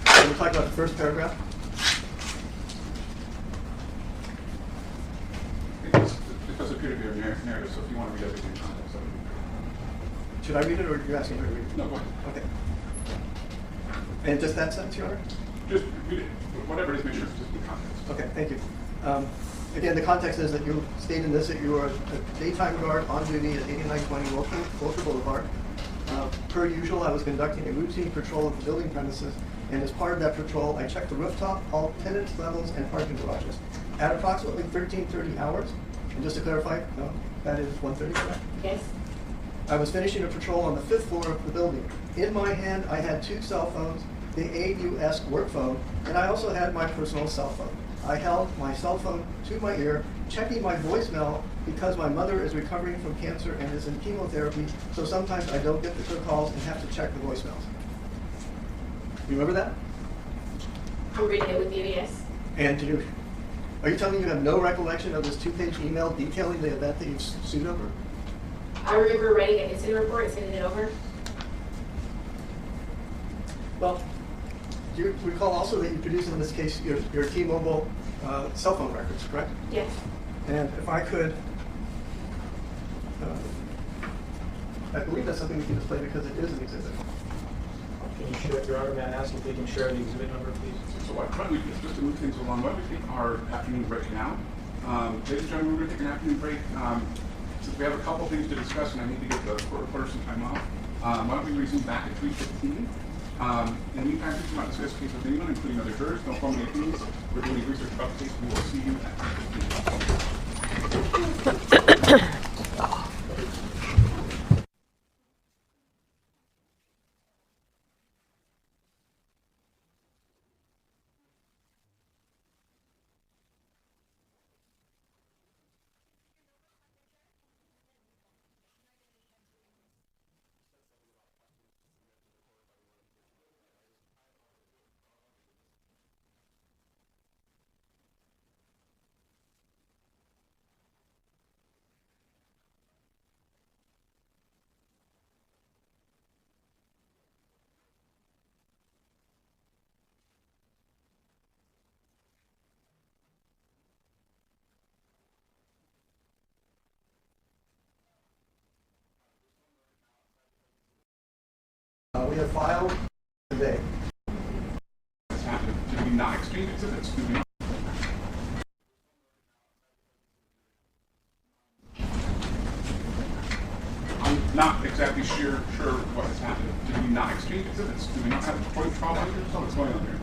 Speaker 1: Can we talk about the first paragraph?
Speaker 3: It does appear to be a narrative, so if you want to read everything in context, that would be great.
Speaker 1: Should I read it, or are you asking me to read it?
Speaker 3: No, go ahead.
Speaker 1: Okay. And just that sentence, Your Honor?
Speaker 3: Just read it. Whatever it is, make sure it's just in context.
Speaker 1: Okay, thank you. Again, the context is that you state in this that you are a daytime guard on duty at 8920 Wilshire Boulevard. Per usual, I was conducting a routine patrol of the building premises, and as part of that patrol, I checked the rooftop, all tenants levels, and parking garages. At approximately 13:30 hours, and just to clarify, no, that is 1:30, correct?
Speaker 5: Yes.
Speaker 1: I was finishing a patrol on the 5th floor of the building. In my hand, I had 2 cell phones, the AU-esque work phone, and I also had my personal cell phone. I held my cell phone to my ear, checking my voicemail because my mother is recovering from cancer and is in chemotherapy, so sometimes I don't get the calls and have to check the voicemails. You remember that?
Speaker 5: I'm reading it with you, yes.
Speaker 1: And are you telling me you have no recollection of this 2-page email detailing the event that you've sued over?
Speaker 5: I remember writing an incident report and sending it over.
Speaker 1: Well, do you recall also that you produced in this case your T-Mobile cell phone records, correct?
Speaker 5: Yes.
Speaker 1: And if I could, I believe that's something we can display because it is an exhibit.
Speaker 2: Can you share, Your Honor, may I ask if we can share the exhibit number, please?
Speaker 3: So why don't we, just to move things along, why don't we take our afternoon break now? Ladies and gentlemen, we're going to take an afternoon break. Since we have a couple things to discuss and I need to get the reporter some time off, why don't we resume back at 3:15? In the meantime, please do not discuss the case with anyone, including other jurors. Don't form any opinions. We're doing research about the case. We will see you at 3:15.
Speaker 1: We have filed today.
Speaker 3: What's happened? Did we not exchange exhibits? Did we not? I'm not exactly sure what has happened. Did we not exchange exhibits? Do we not have a court trial later? What's going on here?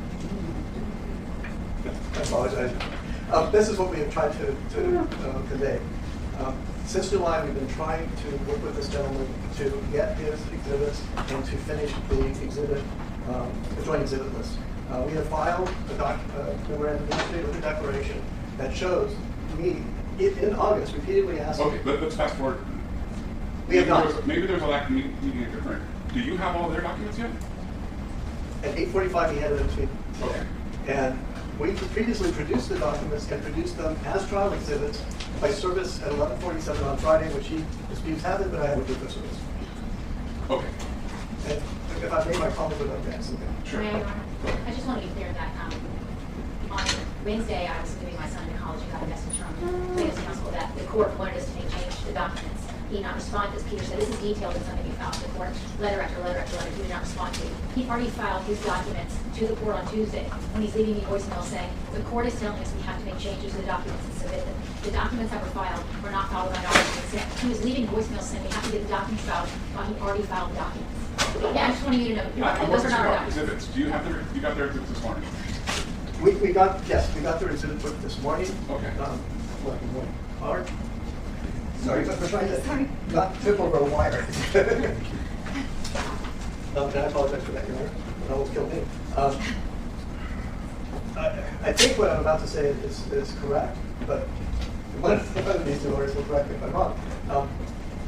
Speaker 1: I apologize. This is what we have tried to convey. Since July, we've been trying to work with this gentleman to get his exhibits and to finish the exhibit, the joint exhibit list. We have filed a memorandum with a declaration that shows me in August repeatedly asked.
Speaker 3: Okay, let's fast forward.
Speaker 1: We have not.
Speaker 3: Maybe there's a lack of meeting occurring. Do you have all their documents yet?
Speaker 1: At 8:45, he handed it to me.
Speaker 3: Okay.
Speaker 1: And we previously produced the documents and produced them as trial exhibits by service at 11:47 on Friday, which he disputes happened, but I have a proof of service.
Speaker 3: Okay.
Speaker 1: And if I made my comment with advance, okay.
Speaker 3: Sure.
Speaker 6: May I, Your Honor? I just want to be clear that on Wednesday, I was moving my son to college and got a message from plaintiff's counsel that the court wanted us to make change to the documents. He did not respond, as Peter said, this is detailed in something you filed to the court, letter after letter after letter, he did not respond to. He already filed his documents to the court on Tuesday when he's leaving me a voicemail saying, the court is telling us we have to make changes to the documents and submit them. The documents that were filed were not filed by August consent. He was leaving voicemail saying we have to get the documents filed while he already filed the documents. Yeah, I just wanted you to know, those are not our documents.
Speaker 3: Exhibits. Do you have you got their exhibits this morning?
Speaker 1: We got their exhibit book this morning.
Speaker 3: Okay.
Speaker 1: Art. Sorry, but we're trying to not trip over a wire. And I apologize for that, Your Honor. It almost killed me. I think what I'm about to say is correct, but one of these two lawyers will correct me if I'm wrong.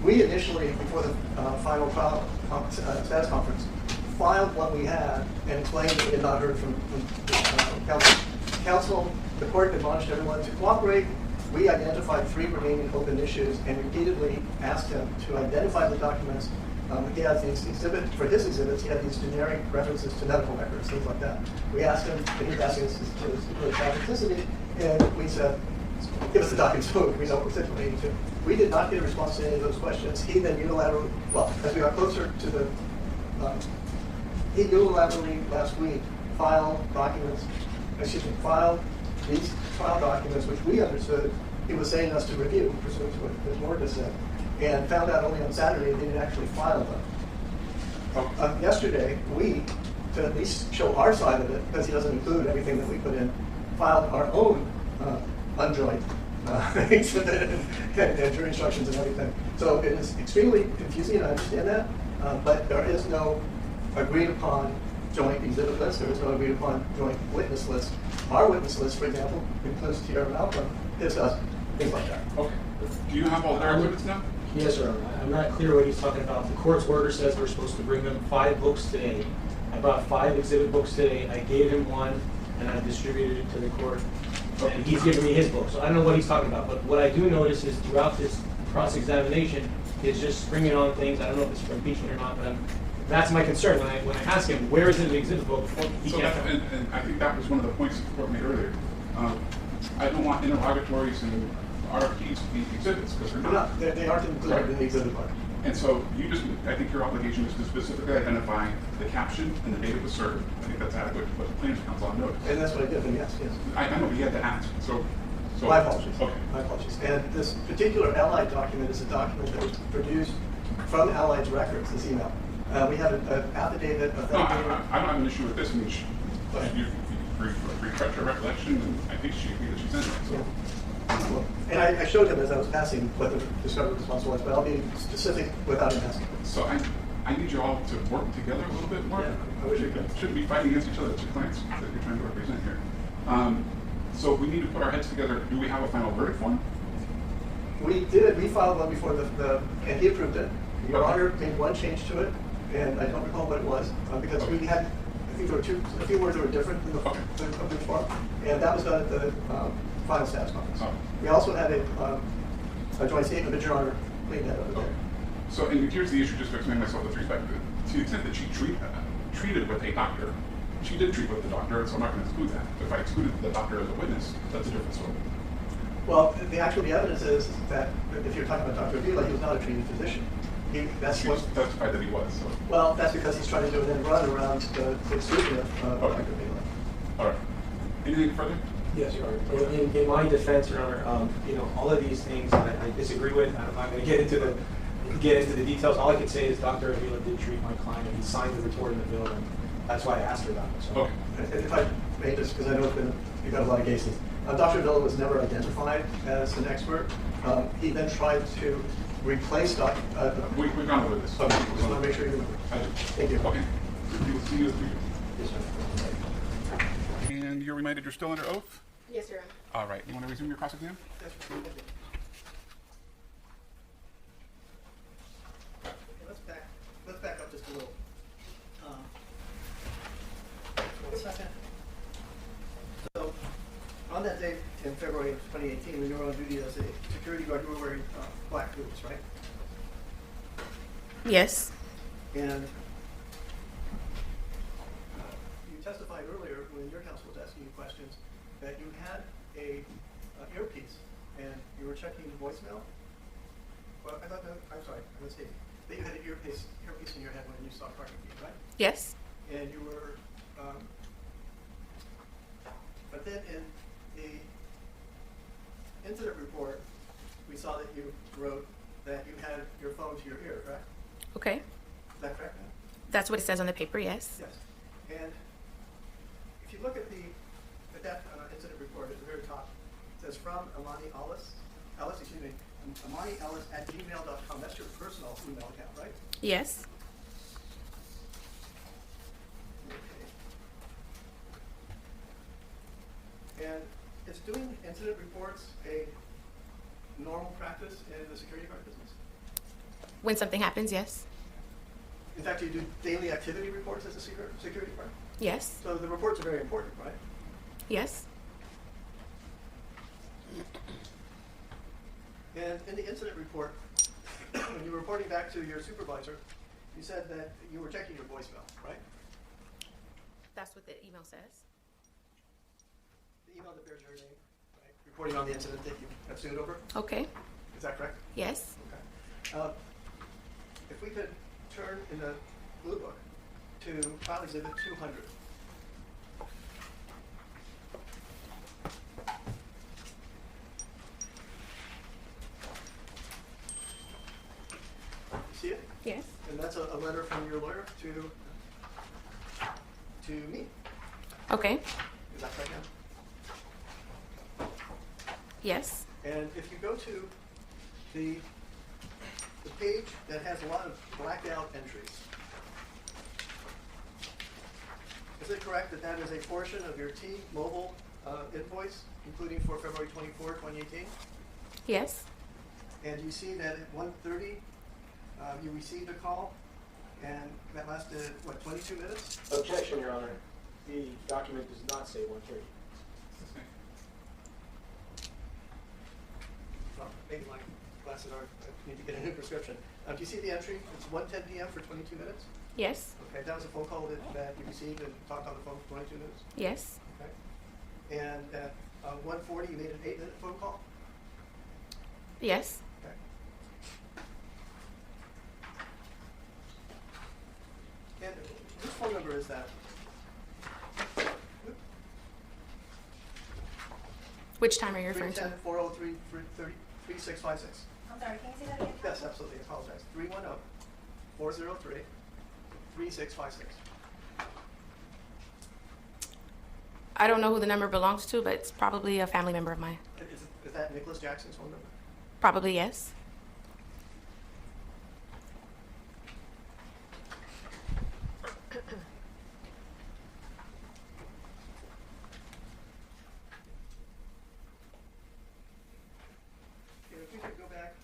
Speaker 1: We initially, before the final trial status conference, filed what we had and explained that we had not heard from counsel. Counsel, the court admonished everyone to cooperate. We identified 3 remaining open issues and repeatedly asked him to identify the documents. He has these for his exhibits, he had these generic references to medical records, things like that. We asked him, and he was asking us to authenticity, and we said, give us the documents so we know what we're situating to. We did not get a response to any of those questions. He then unilaterally, well, as we got closer to the, he unilaterally last week filed these trial documents, which we understood he was saying us to review, pursuant to what Ms. Morgan said, and found out only on Saturday they didn't actually file them. Yesterday, we, to at least show our side of it, because he doesn't include everything that we put in, filed our own unjoint exhibit and jury instructions and everything. So it is extremely confusing, I understand that, but there is no agreed upon joint exhibit list, there is no agreed upon joint witness list. Our witness list, for example, includes Tierra Malcolm, his husband, things like that.
Speaker 3: Okay. Do you have all their exhibits now?
Speaker 2: Yes, sir. I'm not clear what he's talking about. The court's order says we're supposed to bring them 5 books today. I brought 5 exhibit books today. I gave him one, and I distributed it to the court. And he's giving me his book. So I don't know what he's talking about. But what I do notice is throughout this cross-examination, it's just springing on things. I don't know if it's for impeachment or not, but that's my concern. When I ask him, where is it in the exhibit book, he can't tell me.
Speaker 3: And I think that was one of the points that the court made earlier. I don't want interrogatories and RFPs to be exhibits, because they're not.
Speaker 1: They aren't included in the exhibit book.
Speaker 3: And so I think your obligation is to specifically identify the caption and the date it was served. I think that's adequate to put the plaintiff's counsel on notice.
Speaker 1: And that's what I did, and yes.
Speaker 3: I know, but he had to ask. So
Speaker 1: my apologies.
Speaker 3: Okay.
Speaker 1: My apologies. And this particular Allied document is a document that was produced from Allied's records, this email. We have an affidavit of
Speaker 3: No,
Speaker 1: that.
Speaker 3: I don't have an issue with this. I mean, you refresh her recollection, and I think she agreed that she sent it. So.
Speaker 1: And I showed him as I was passing what the discovery response was, but I'll be specific without him asking.
Speaker 3: So I need you all to work together a little bit more.
Speaker 1: Yeah, I wish you could.
Speaker 3: Shouldn't be fighting against each other. It's your clients that you're trying to represent here. So we need to put our heads together. Do we have a final verdict form?
Speaker 1: We did. We filed one before and he approved it. Your Honor made one change to it, and I don't recall what it was, because we had, I think there were a few words that were different than the approved form, and that was done at the final status conference.
Speaker 3: Oh.
Speaker 1: We also had a joint statement, but Your Honor cleaned that up there.
Speaker 3: So, and here's the issue, just to explain myself with respect to the extent that she treated with a doctor, she did treat with the doctor, so I'm not going to exclude that. If I excluded the doctor as a witness, that's a different story.
Speaker 1: Well, the evidence is that if you're talking about Dr. Avila, he was not a treating physician.
Speaker 3: She testified that he was. So.
Speaker 1: Well, that's because he's trying to do an end run around the exclusion of Dr. Avila.
Speaker 3: All right. Anything further?
Speaker 2: Yes, Your Honor. In my defense, Your Honor, all of these things I disagree with. I'm not going to get into the details. All I can say is Dr. Avila did treat my client, and he signed the report in the bill, and that's why I asked her about it. So.
Speaker 3: Okay.
Speaker 1: If I may, just because I know you've got a lot of cases. Dr. Avila was never identified as an expert. He then tried to replace Dr.
Speaker 3: We've gone over this.
Speaker 1: Okay, just want to make sure you remember.
Speaker 3: I do.
Speaker 1: Thank you.
Speaker 3: Okay. We will see you in 3 years.
Speaker 1: Yes, sir.
Speaker 3: And you're reminded you're still under oath?
Speaker 5: Yes, Your Honor.
Speaker 3: All right. You want to resume your cross-exam?
Speaker 1: Yes, sir. Thank you. Okay, let's back up just a little. 1 second. So, on that day in February of 2018, when you were on duty as a security guard, you were wearing black boots, right?
Speaker 5: Yes.
Speaker 1: And you testified earlier when your counsel was asking you questions that you had a earpiece and you were checking voicemail. Well, I'm sorry, I mistaken. That you had an earpiece in your head when you saw CardiB, right?
Speaker 5: Yes.
Speaker 1: And you were, but then in the incident report, we saw that you wrote that you had your phone to your ear, correct?
Speaker 5: Okay.
Speaker 1: Is that correct, ma'am?
Speaker 5: That's what it says on the paper, yes.
Speaker 1: Yes. And if you look at that incident report at the very top, it says from Emani Ellis, Emani Ellis at gmail.com. That's your personal email account, right?
Speaker 5: Yes.
Speaker 1: Okay. And is doing incident reports a normal practice in the security guard business?
Speaker 5: When something happens, yes.
Speaker 1: In fact, you do daily activity reports as a security guard?
Speaker 5: Yes.
Speaker 1: So the reports are very important, right?
Speaker 5: Yes.
Speaker 1: And in the incident report, when you were reporting back to your supervisor, you said that you were checking your voicemail, right?
Speaker 5: That's what the email says.
Speaker 1: The email that bears your name, right? Reporting on the incident that you have sued over.
Speaker 5: Okay.
Speaker 1: Is that correct?
Speaker 5: Yes.
Speaker 1: Okay. If we could turn in the blue book to Trial Exhibit 200. You see it?
Speaker 5: Yes.
Speaker 1: And that's a letter from your lawyer to me.
Speaker 5: Okay.
Speaker 1: Is that right now?
Speaker 5: Yes.
Speaker 1: And if you go to the page that has a lot of blacked out entries, is it correct that that is a portion of your T-Mobile invoice, including for February 24, 2018?
Speaker 5: Yes.
Speaker 1: And you see that at 1:30, you received a call, and that lasted, what, 22 minutes?
Speaker 2: Objection, Your Honor. The document does not say 1:30.
Speaker 1: Well, maybe my glasses are, I need to get a new prescription. Do you see the entry? It's 1:10 p.m. for 22 minutes?
Speaker 5: Yes.
Speaker 1: Okay, that was a phone call that you received and talked on the phone for 22 minutes?
Speaker 5: Yes.
Speaker 1: Okay. And at 1:40, you made an 8-minute phone call?
Speaker 5: Yes.
Speaker 1: Okay. And whose phone number is that?
Speaker 5: Which time are you referring to?
Speaker 1: 310-403-3656.
Speaker 4: I'm sorry, can you say that again?
Speaker 1: Yes, absolutely, I apologize. 310-403-3656.
Speaker 5: I don't know who the number belongs to, but it's probably a family member of mine.
Speaker 1: Is that Nicholas Jackson's phone number?
Speaker 5: Probably yes.
Speaker 1: If we could go back.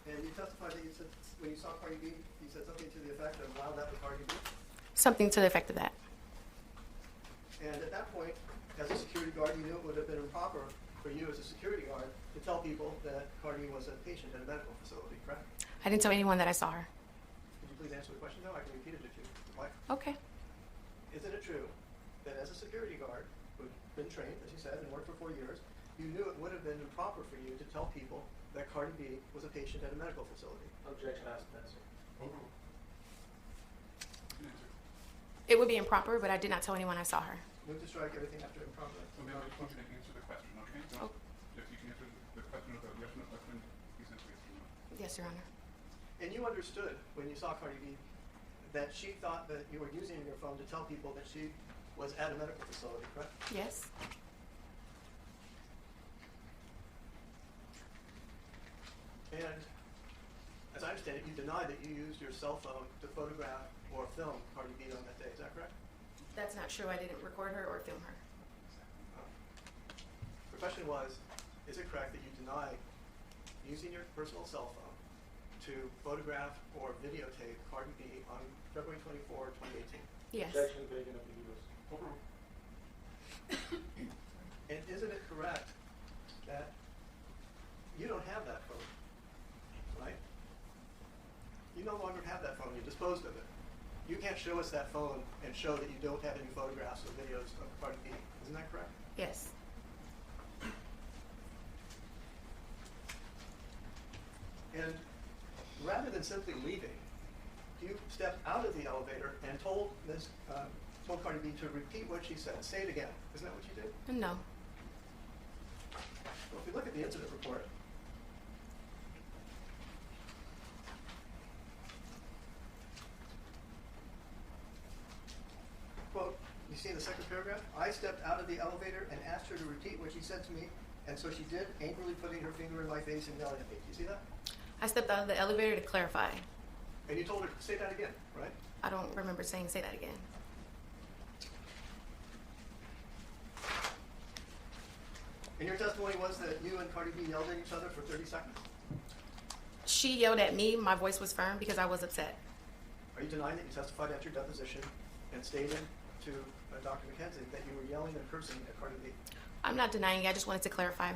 Speaker 1: And you testified that you said, when you saw Cardi B, you said something to the effect of, wow, that was Cardi B?
Speaker 5: Something to the effect of that.
Speaker 1: And at that point, as a security guard, you knew it would have been improper for you as a security guard to tell people that Cardi was a patient at a medical facility, correct?
Speaker 5: I didn't tell anyone that I saw her.
Speaker 1: Could you please answer the question, though? I can repeat it if you like.
Speaker 5: Okay.
Speaker 1: Isn't it true that as a security guard who'd been trained, as you said, and worked for 4 years, you knew it would have been improper for you to tell people that Cardi B was a patient at a medical facility?
Speaker 2: Objection asked and answered.
Speaker 3: Answer.
Speaker 5: It would be improper, but I did not tell anyone I saw her.
Speaker 1: Move to strike everything after improper.
Speaker 3: So now I want you to answer the question, okay?
Speaker 5: Oh.
Speaker 3: If you can answer the question with a yes or no question, please answer yes or no.
Speaker 5: Yes, Your Honor.
Speaker 1: And you understood when you saw Cardi B that she thought that you were using your phone to tell people that she was at a medical facility, correct?
Speaker 5: Yes.
Speaker 1: And as I understand it, you denied that you used your cell phone to photograph or film Cardi B on that day. Is that correct?
Speaker 5: That's not true. I didn't record her or film her.
Speaker 1: The question was, is it correct that you denied using your personal cell phone to photograph or videotape Cardi B on February 24, 2018?
Speaker 5: Yes.
Speaker 2: Objection, vacant of the Eagles.
Speaker 1: And isn't it correct that you don't have that phone, right? You no longer have that phone. You disposed of it. You can't show us that phone and show that you don't have any photographs or videos of Cardi B. Isn't that correct?
Speaker 5: Yes.
Speaker 1: And rather than simply leaving, you stepped out of the elevator and told Cardi B to repeat what she said. Say it again. Isn't that what you did?
Speaker 5: No.
Speaker 1: Well, if you look at the incident report, quote, you see in the second paragraph, I stepped out of the elevator and asked her to repeat what she said to me, and so she did, angrily putting her finger in my face and yelling at me. Do you see that?
Speaker 5: I stepped out of the elevator to clarify.
Speaker 1: And you told her to say that again, right?
Speaker 5: I don't remember saying say that again.
Speaker 1: And your testimony was that you and Cardi B yelled at each other for 30 seconds?
Speaker 5: She yelled at me. My voice was firm because I was upset.
Speaker 1: Are you denying that you testified at your deposition and stated to Dr. McKenzie that you were yelling and cursing at Cardi B?
Speaker 5: I'm not denying it. I just wanted to clarify.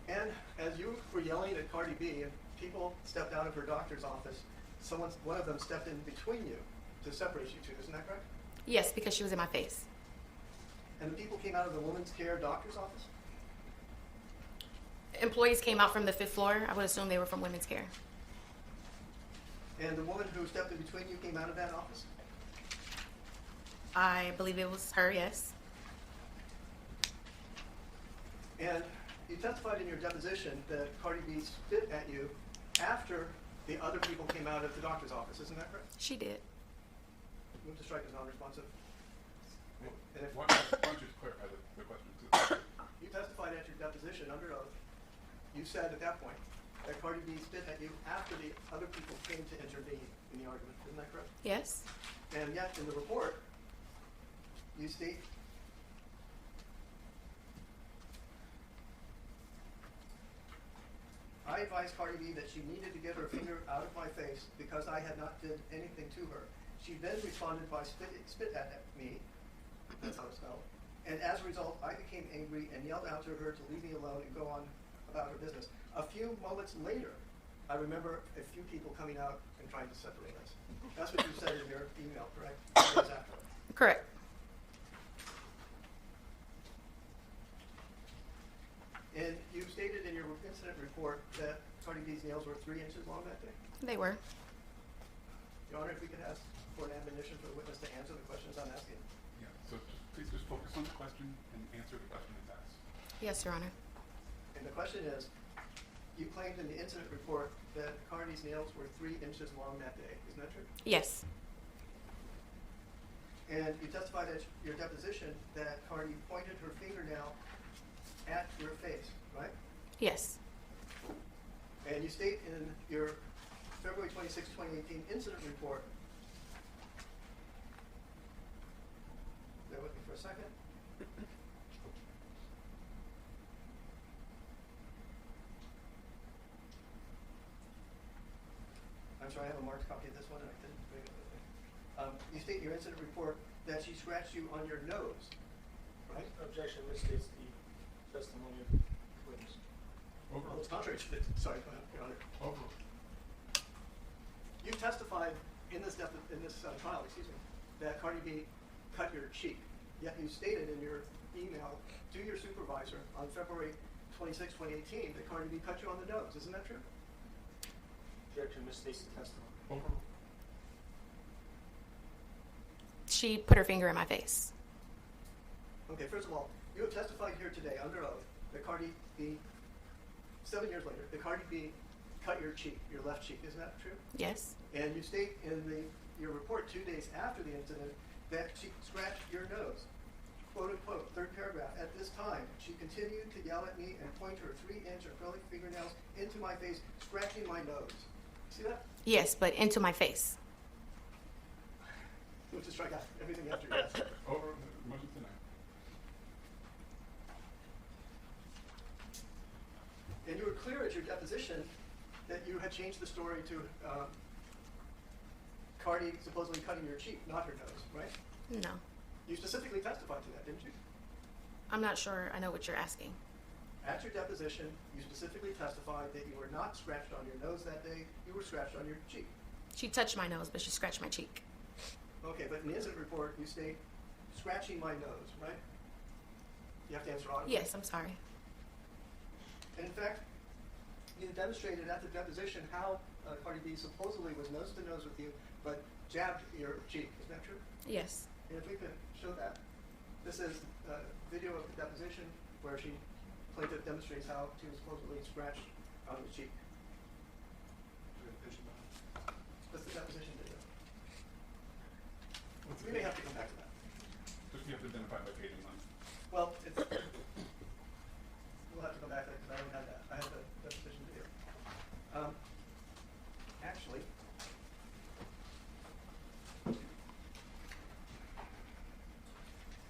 Speaker 1: And as you were yelling at Cardi B and people stepped out of her doctor's office, one of them stepped in between you to separate you two. Isn't that correct?
Speaker 5: Yes, because she was in my face.
Speaker 1: And the people came out of the women's care doctor's office?
Speaker 5: employees came out from the 5th floor. I would assume they were from women's care.
Speaker 1: And the woman who stepped in between you came out of that office?
Speaker 5: I believe it was her, yes.
Speaker 1: And you testified in your deposition that Cardi B spit at you after the other people came out of the doctor's office. Isn't that correct?
Speaker 5: She did.
Speaker 1: Move to strike as non-responsive. And if
Speaker 3: Why don't you just clarify the question too?
Speaker 1: you testified at your deposition under oath, you said at that point that Cardi B spit at you after the other people came to intervene in the argument. Isn't that correct?
Speaker 5: Yes.
Speaker 1: And yet in the report, you state I advised Cardi B that she needed to get her finger out of my face because I had not did anything to her. She then responded by spit at me. That's how it's spelled. And as a result, I became angry and yelled out to her to leave me alone and go on about her business. A few moments later, I remember a few people coming out and trying to separate us. That's what you said in your email, correct? Days after.
Speaker 5: Correct.
Speaker 1: And you stated in your incident report that Cardi B's nails were 3 inches long that day.
Speaker 5: They were.
Speaker 1: Your Honor, if we could ask for an admonition for the witness to answer the questions I'm asking.
Speaker 3: Yeah, so please just focus on the question and answer the question that's asked.
Speaker 5: Yes, Your Honor.
Speaker 1: And the question is, you claimed in the incident report that Cardi's nails were 3 inches long that day. Isn't that true?
Speaker 5: Yes.
Speaker 1: And you testified at your deposition that Cardi pointed her fingernail at your face, right?
Speaker 5: Yes.
Speaker 1: And you state in your February 26, 2018 incident report, bear with me for a second. I'm sorry, I have a marked copy of this one and I didn't bring it with me. You state in your incident report that she scratched you on your nose, right?
Speaker 2: Objection misstates the testimony of the witness.
Speaker 1: Well, it's contrary to the, sorry, go ahead, Your Honor.
Speaker 3: Overruled.
Speaker 1: You testified in this trial, that Cardi B cut your cheek. Yet you stated in your email to your supervisor on February 26, 2018, that Cardi B cut you on the nose. Isn't that true?
Speaker 2: Objection misstates the testimony.
Speaker 3: Overruled.
Speaker 5: She put her finger in my face.
Speaker 1: Okay, first of all, you have testified here today under oath that Cardi B, 7 years later, that Cardi B cut your cheek, your left cheek. Isn't that true?
Speaker 5: Yes.
Speaker 1: And you state in your report 2 days after the incident that she scratched your nose. Quote unquote, third paragraph. At this time, she continued to yell at me and point her 3-inch acrylic fingernails into my face, scratching my nose. See that?
Speaker 5: Yes, but into my face.
Speaker 1: Move to strike out everything after yes.
Speaker 3: Overruled. Motion denied.
Speaker 1: And you were clear at your deposition that you had changed the story to Cardi supposedly cutting your cheek, not her nose, right?
Speaker 5: No.
Speaker 1: You specifically testified to that, didn't you?
Speaker 5: I'm not sure I know what you're asking.
Speaker 1: At your deposition, you specifically testified that you were not scratched on your nose that day, you were scratched on your cheek.
Speaker 5: She touched my nose, but she scratched my cheek.
Speaker 1: Okay, but in the incident report, you state scratching my nose, right? You have to answer audibly.
Speaker 5: Yes, I'm sorry.
Speaker 1: And in fact, you demonstrated at the deposition how Cardi B supposedly was nose to nose with you, but jabbed your cheek. Isn't that true?
Speaker 5: Yes.
Speaker 1: And if we could show that. This is a video of the deposition where plaintiff demonstrates how she was supposedly scratched on the cheek. That's the deposition video. We may have to come back to that.
Speaker 3: Just you have to identify by page and line.
Speaker 1: Well, we'll have to come back to that because I don't have that. I have the deposition video. Actually,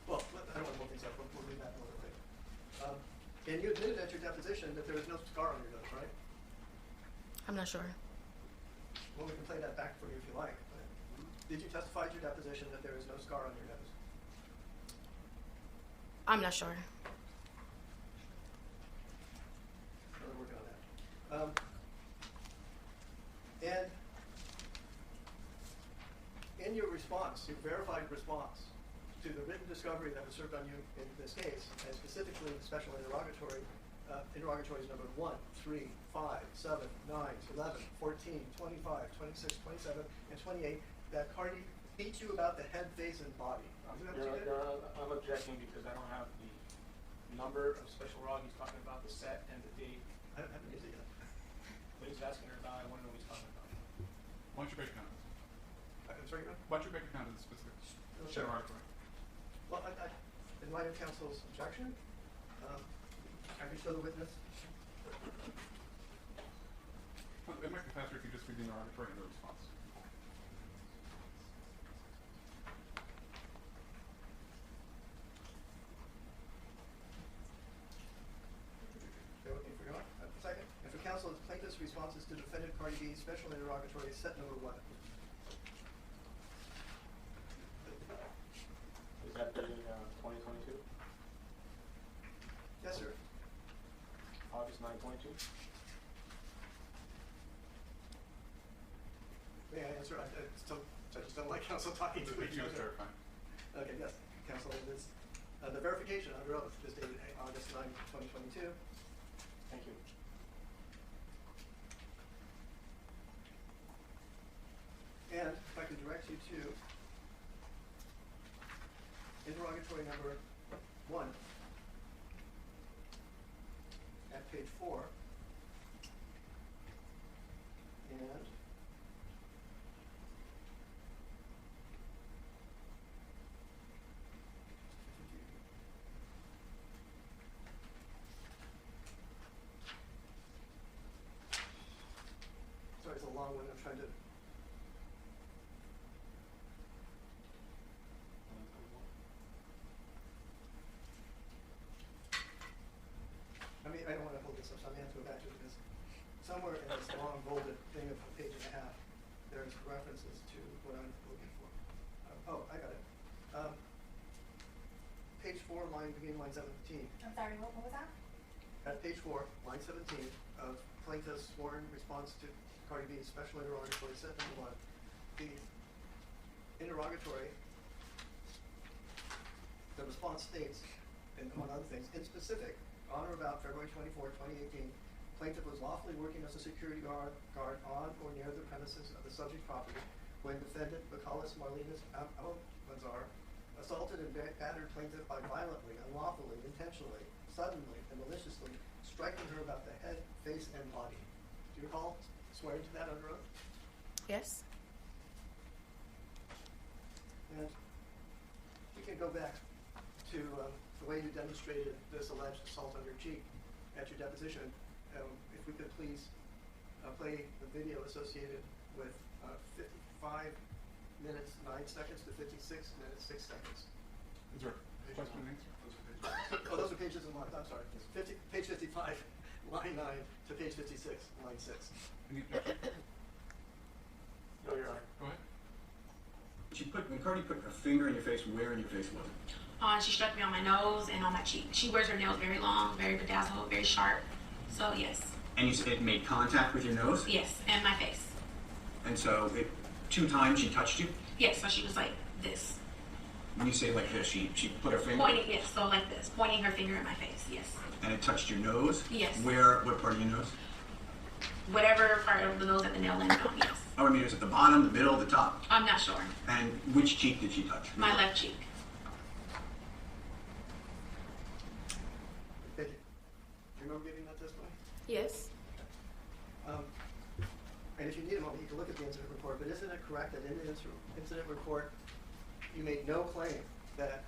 Speaker 1: well, I don't want to hold things up. We'll leave that a little bit. And you admitted at your deposition that there was no scar on your nose, right?
Speaker 5: I'm not sure.
Speaker 1: Well, we can play that back for you if you like. But did you testify at your deposition that there is no scar on your nose?
Speaker 5: I'm not sure.
Speaker 1: We're working on that. And in your response, your verified response to the written discovery that was served on you in this case, and specifically the special interrogatory interrogatories number 1, 3, 5, 7, 9, 11, 14, 25, 26, 27, and 28 that Cardi beat you about the head, face, and body. Isn't that what you did?
Speaker 2: I'm objecting because I don't have the number of special rog he's talking about, the set and the date.
Speaker 1: I haven't used it yet.
Speaker 2: What he's asking her about, I want to know what he's talking about.
Speaker 3: Why don't you break it down?
Speaker 1: I'm sorry, Your Honor?
Speaker 3: Why don't you break it down to the specific interrogatory?
Speaker 1: Well, in light of counsel's objection, I can show the witness.
Speaker 3: Well, it might be faster if you just read the interrogatory and the response.
Speaker 1: Bear with me for a second. And for counsel, the plaintiff's responses to defendant Cardi B's special interrogatory set number 1.
Speaker 2: Is that dated 2022?
Speaker 1: Yes, sir.
Speaker 2: August 9/22?
Speaker 1: May I answer? I just don't like counsel talking to each
Speaker 3: You was
Speaker 1: other.
Speaker 3: terrifying.
Speaker 1: Okay, yes, counsel, it is. The verification under oath is dated August 9, 2022.
Speaker 2: Thank you.
Speaker 1: And if I could direct you to interrogatory number 1 at page 4. And sorry, it's a long one. I'm trying to. I don't want to hold this up, so I'm going to have to go back to it because somewhere in this long bolded thing of a page and a half, there's references to what I'm looking for. Oh, I got it. Page 4, beginning line 17.
Speaker 4: I'm sorry, what was that?
Speaker 1: At page 4, line 17 of plaintiff's sworn response to Cardi B's special interrogatory set number 1, the interrogatory, the response states, and among other things, in specific, on or about February 24, 2018, plaintiff was lawfully working as a security guard on or near the premises of the subject property when defendant Belcalis Almanzar assaulted and battered plaintiff by violently, unlawfully, intentionally, suddenly, and maliciously striking her about the head, face, and body. Do you recall swearing to that under oath?
Speaker 5: Yes.
Speaker 1: And we can go back to the way you demonstrated this alleged assault on your cheek at your deposition. If we could please play the video associated with 55 minutes 9 seconds to 56 minutes 6 seconds.
Speaker 3: Is there a question and answer?
Speaker 1: Oh, those are pages and lines. I'm sorry. Page 55, line 9 to page 56, line 6.
Speaker 3: Any objection?
Speaker 2: No, Your Honor.
Speaker 3: Go ahead.
Speaker 7: When Cardi put her finger in your face, where in your face was it?
Speaker 5: She struck me on my nose and on my cheek. She wears her nails very long, very bedazzled, very sharp. So yes.
Speaker 7: And you said it made contact with your nose?
Speaker 5: Yes, and my face.
Speaker 7: And so 2 times she touched you?
Speaker 5: Yes, so she was like this.
Speaker 7: When you say like this, she put her finger?
Speaker 5: Pointing, yes, so like this. Pointing her finger in my face, yes.
Speaker 7: And it touched your nose?
Speaker 5: Yes.
Speaker 7: What part of your nose?
Speaker 5: Whatever part of the nose that the nail landed on, yes.
Speaker 7: Oh, I mean, is it the bottom, the middle, the top?
Speaker 5: I'm not sure.
Speaker 7: And which cheek did she touch?
Speaker 5: My left cheek.
Speaker 1: Thank you. Do you remember giving that testimony?
Speaker 5: Yes.
Speaker 1: And if you need a moment, you can look at the incident report, but isn't it correct that in the incident report, you made no claim that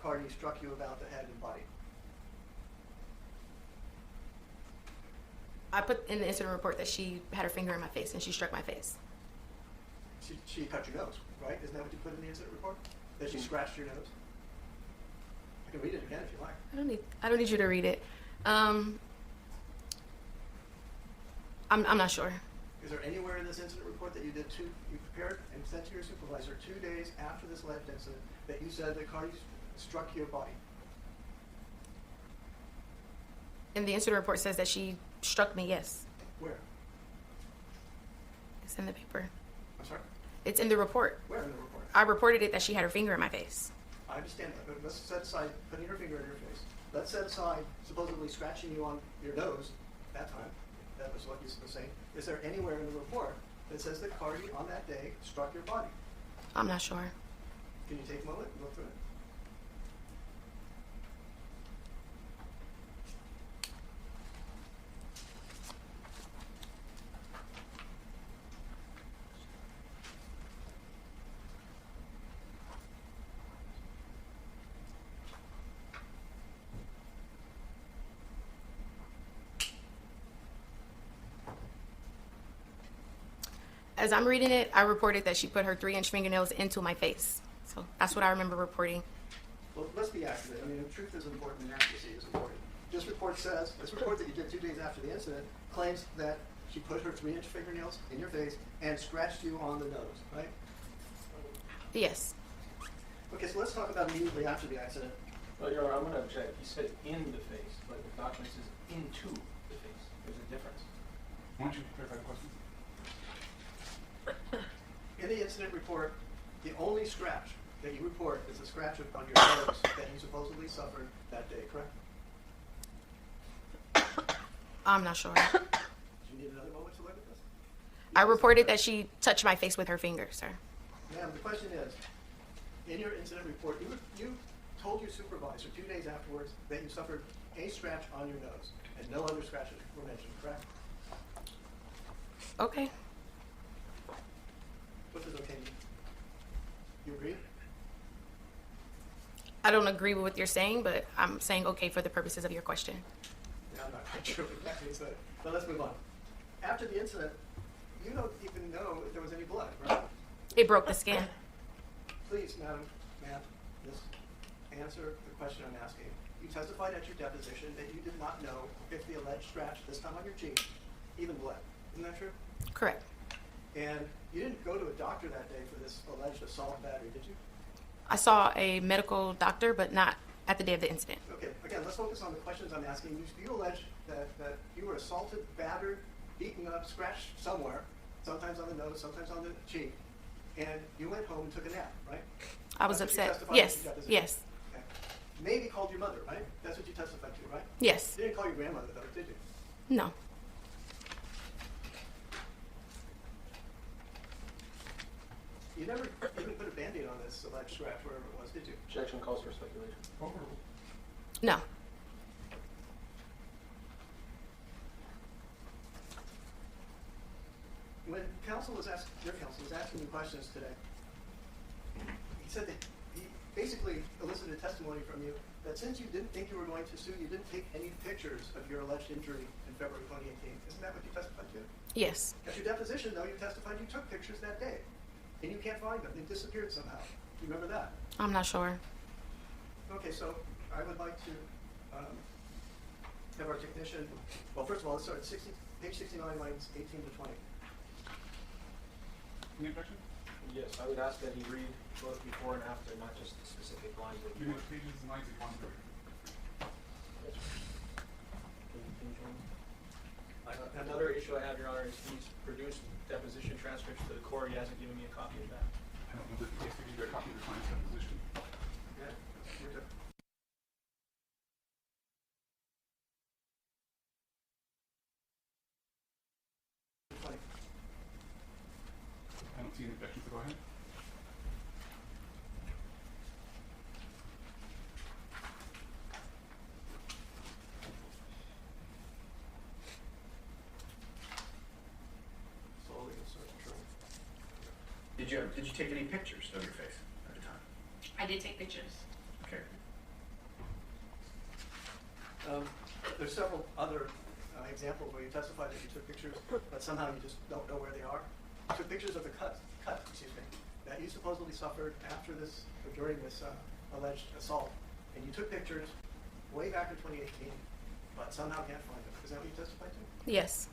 Speaker 1: Cardi struck you about the head and body?
Speaker 5: I put in the incident report that she had her finger in my face and she struck my face.
Speaker 1: She cut your nose, right? Isn't that what you put in the incident report? That she scratched your nose? I can read it again if you like.
Speaker 5: I don't need you to read it. I'm not sure.
Speaker 1: Is there anywhere in this incident report that you prepared and sent to your supervisor 2 days after this alleged incident that you said that Cardi struck your body?
Speaker 5: And the incident report says that she struck me, yes.
Speaker 1: Where?
Speaker 5: It's in the paper.
Speaker 1: I'm sorry?
Speaker 5: It's in the report.
Speaker 1: Where in the report?
Speaker 5: I reported it that she had her finger in my face.
Speaker 1: I understand that, but let's set aside putting her finger in your face. let's set aside supposedly scratching you on your nose that time. That was what you were saying. Is there anywhere in the report that says that Cardi on that day struck your body?
Speaker 5: I'm not sure.
Speaker 1: Can you take a moment and look through it?
Speaker 5: As I'm reading it, I reported that she put her 3-inch fingernails into my face. So that's what I remember reporting.
Speaker 1: Well, let's be accurate. I mean, truth is important and accuracy is important. This report says, this report that you did 2 days after the incident claims that she put her 3-inch fingernails in your face and scratched you on the nose, right?
Speaker 5: Yes.
Speaker 1: Okay, so let's talk about immediately after the accident.
Speaker 2: Well, Your Honor, I'm going to object. He said in the face, but the document says into the face. There's a difference.
Speaker 3: Why don't you clarify the question?
Speaker 1: In the incident report, the only scratch that you report is a scratch on your nose that you supposedly suffered that day, correct?
Speaker 5: I'm not sure.
Speaker 1: Do you need another moment to look at this?
Speaker 5: I reported that she touched my face with her fingers, sir.
Speaker 1: Ma'am, the question is, in your incident report, you told your supervisor 2 days afterwards that you suffered a scratch on your nose and no other scratches were mentioned, correct?
Speaker 5: Okay.
Speaker 1: What does okay mean? You agree?
Speaker 5: I don't agree with what you're saying, but I'm saying okay for the purposes of your question.
Speaker 1: Yeah, I'm not quite sure what that means, but let's move on. After the incident, you don't even know if there was any blood, right?
Speaker 5: It broke the skin.
Speaker 1: Please, ma'am, just answer the question I'm asking. You testified at your deposition that you did not know if the alleged scratch, this time on your cheek, even bled. Isn't that true?
Speaker 5: Correct.
Speaker 1: And you didn't go to a doctor that day for this alleged assault battery, did you?
Speaker 5: I saw a medical doctor, but not at the day of the incident.
Speaker 1: Okay, again, let's focus on the questions I'm asking. You allege that you were assaulted, battered, beaten up, scratched somewhere, sometimes on the nose, sometimes on the cheek, and you went home and took a nap, right?
Speaker 5: I was
Speaker 1: That's what you
Speaker 5: upset.
Speaker 1: testified
Speaker 5: Yes.
Speaker 1: at your deposition.
Speaker 5: Yes.
Speaker 1: Okay. Maybe called your mother, right? That's what you testified to, right?
Speaker 5: Yes.
Speaker 1: You didn't call your grandmother, though, did you?
Speaker 5: No.
Speaker 1: You never even put a Band-Aid on this alleged scratch, wherever it was, did you?
Speaker 2: Objection calls for speculation.
Speaker 5: No.
Speaker 1: When your counsel was asking you questions today, he said that he basically elicited testimony from you that since you didn't think you were going to sue, you didn't take any pictures of your alleged injury in February 2018. Isn't that what you testified to?
Speaker 5: Yes.
Speaker 1: At your deposition, though, you testified you took pictures that day, and you can't find them. They disappeared somehow. Do you remember that?
Speaker 5: I'm not sure.
Speaker 1: Okay, so I would like to have our technician, well, first of all, let's start at page 69, lines 18 to 20.
Speaker 3: Any objection?
Speaker 2: Yes, I would ask that he read both before and after, not just the specific lines that
Speaker 3: You know, pages and lines that you want to read.
Speaker 2: Another issue I have, Your Honor, is he's produced deposition transcripts to the court. He hasn't given me a copy of that.
Speaker 3: I don't know that he has to give you a copy of the client's deposition.
Speaker 1: Yeah, you're good.
Speaker 3: I don't see any objections, so go ahead.
Speaker 1: Slowly insert control.
Speaker 7: Did you take any pictures of your face at the time?
Speaker 5: I did take pictures.
Speaker 7: Okay.
Speaker 1: There's several other examples where you testified that you took pictures, but somehow you just don't know where they are. You took pictures of the cut, that you supposedly suffered after this, or during this alleged assault, and you took pictures way back in 2018, but somehow can't find them. Is that what you testified to?
Speaker 5: Yes.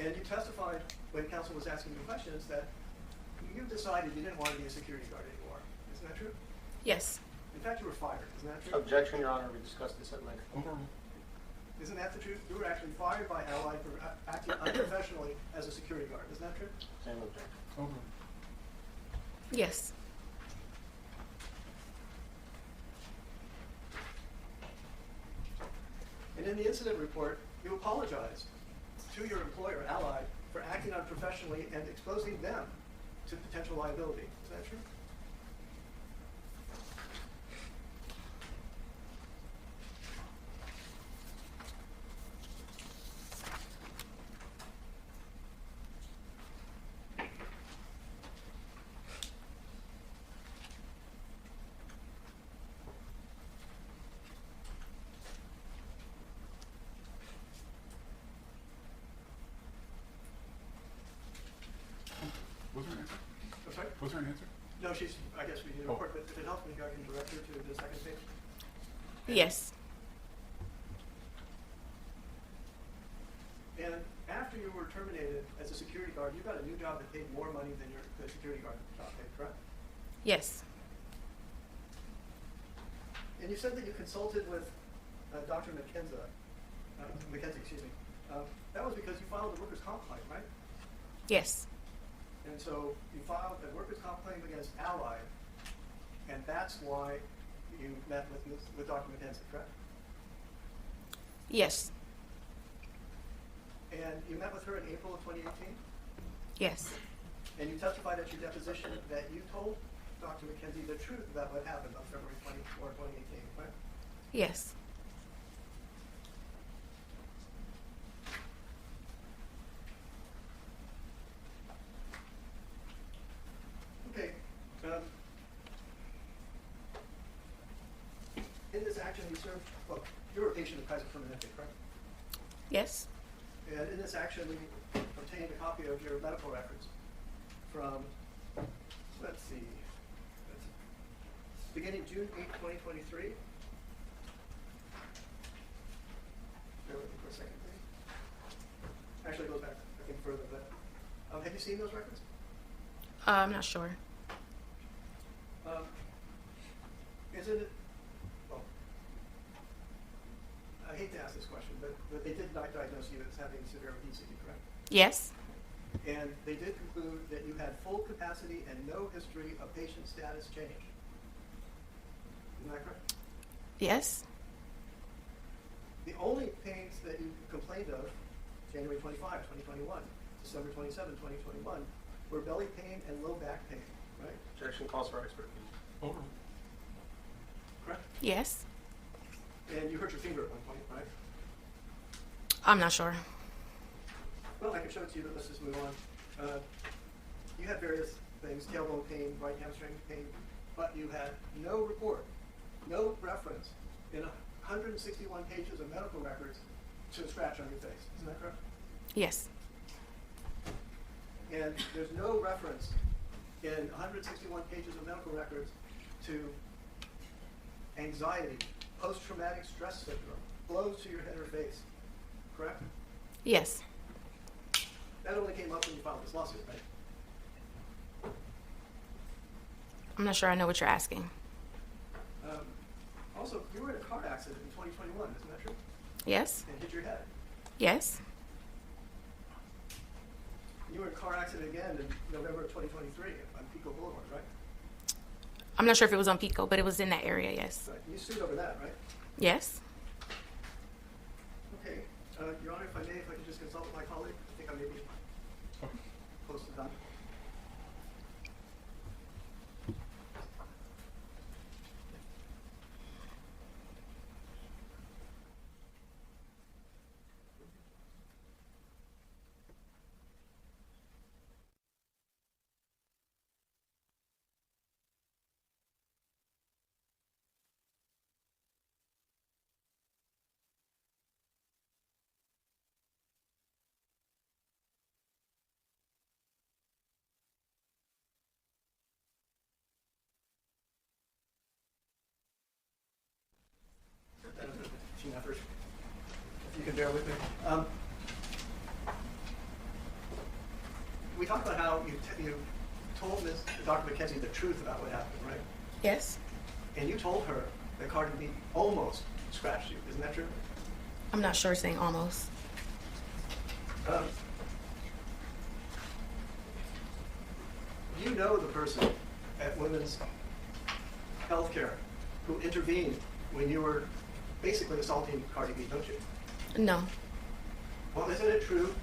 Speaker 1: And you testified when counsel was asking you questions that you decided you didn't want to be a security guard anymore. Isn't that true?
Speaker 5: Yes.
Speaker 1: In fact, you were fired. Isn't that true?
Speaker 2: Objection, Your Honor. We discussed this at length.
Speaker 1: Isn't that the truth? You were actually fired by Allied for acting unprofessionally as a security guard. Isn't that true?
Speaker 3: Over.
Speaker 5: Yes.
Speaker 1: And in the incident report, you apologized to your employer, Allied, for acting unprofessionally and exposing them to potential liability. Is that true?
Speaker 3: Was there an answer?
Speaker 1: I'm sorry?
Speaker 3: Was there an answer?
Speaker 1: No, I guess we need a report, but if it helps me, I can direct her to the second page.
Speaker 5: Yes.
Speaker 1: And after you were terminated as a security guard, you got a new job that paid more money than the security guard job paid, correct?
Speaker 5: Yes.
Speaker 1: And you said that you consulted with Dr. McKenzie, excuse me. That was because you filed a workers' comp claim, right?
Speaker 5: Yes.
Speaker 1: And so you filed a workers' comp claim against Allied, and that's why you met with Dr. McKenzie, correct?
Speaker 5: Yes.
Speaker 1: And you met with her in April of 2018?
Speaker 5: Yes.
Speaker 1: And you testified at your deposition that you told Dr. McKenzie the truth about what happened on February 24, 2018, right?
Speaker 5: Yes.
Speaker 1: Okay. In this action, you served, well, you were a patient of Kaiser Permanente, correct?
Speaker 5: Yes.
Speaker 1: And in this action, we obtained a copy of your medical records from, let's see, beginning June 8, 2023. Bear with me for a second, please. Actually, it goes back, I think, further, but have you seen those records?
Speaker 5: I'm not sure.
Speaker 1: Isn't it, well, I hate to ask this question, but they did not diagnose you as having severe obesity, correct?
Speaker 5: Yes.
Speaker 1: And they did conclude that you had full capacity and no history of patient status change. Isn't that correct?
Speaker 5: Yes.
Speaker 1: The only pains that you complained of, January 25, 2021, December 27, 2021, were belly pain and low back pain, right?
Speaker 8: Objection calls for expert opinion.
Speaker 3: Over.
Speaker 1: Correct?
Speaker 5: Yes.
Speaker 1: And you hurt your finger at one point, right?
Speaker 5: I'm not sure.
Speaker 1: Well, I can show it to you, but let's just move on. You had various things, tailbone pain, right hamstring pain, but you had no report, no reference in 161 pages of medical records to a scratch on your face. Isn't that correct?
Speaker 5: Yes.
Speaker 1: And there's no reference in 161 pages of medical records to anxiety, post-traumatic stress syndrome, blows to your head or face, correct?
Speaker 5: Yes.
Speaker 1: That only came up when you filed this lawsuit, right?
Speaker 5: I'm not sure I know what you're asking.
Speaker 1: Also, you were in a car accident in 2021, isn't that true?
Speaker 5: Yes.
Speaker 1: And hit your head.
Speaker 5: Yes.
Speaker 1: You were in a car accident again in November of 2023 on Pico Boulevard, right?
Speaker 5: I'm not sure if it was on Pico, but it was in that area, yes.
Speaker 1: Right. You sued over that, right?
Speaker 5: Yes.
Speaker 1: Okay. Your Honor, if I may, if I could just consult with my colleague, I think I may be close to done. Team effort, if you can bear with me. We talked about how you told Dr. McKenzie the truth about what happened, right?
Speaker 5: Yes.
Speaker 1: And you told her that Cardi B almost scratched you. Isn't that true?
Speaker 5: I'm not sure, saying almost.
Speaker 1: You know the person at Women's Healthcare who intervened when you were basically assaulting Cardi B, don't you?
Speaker 5: No.
Speaker 1: Well, isn't it true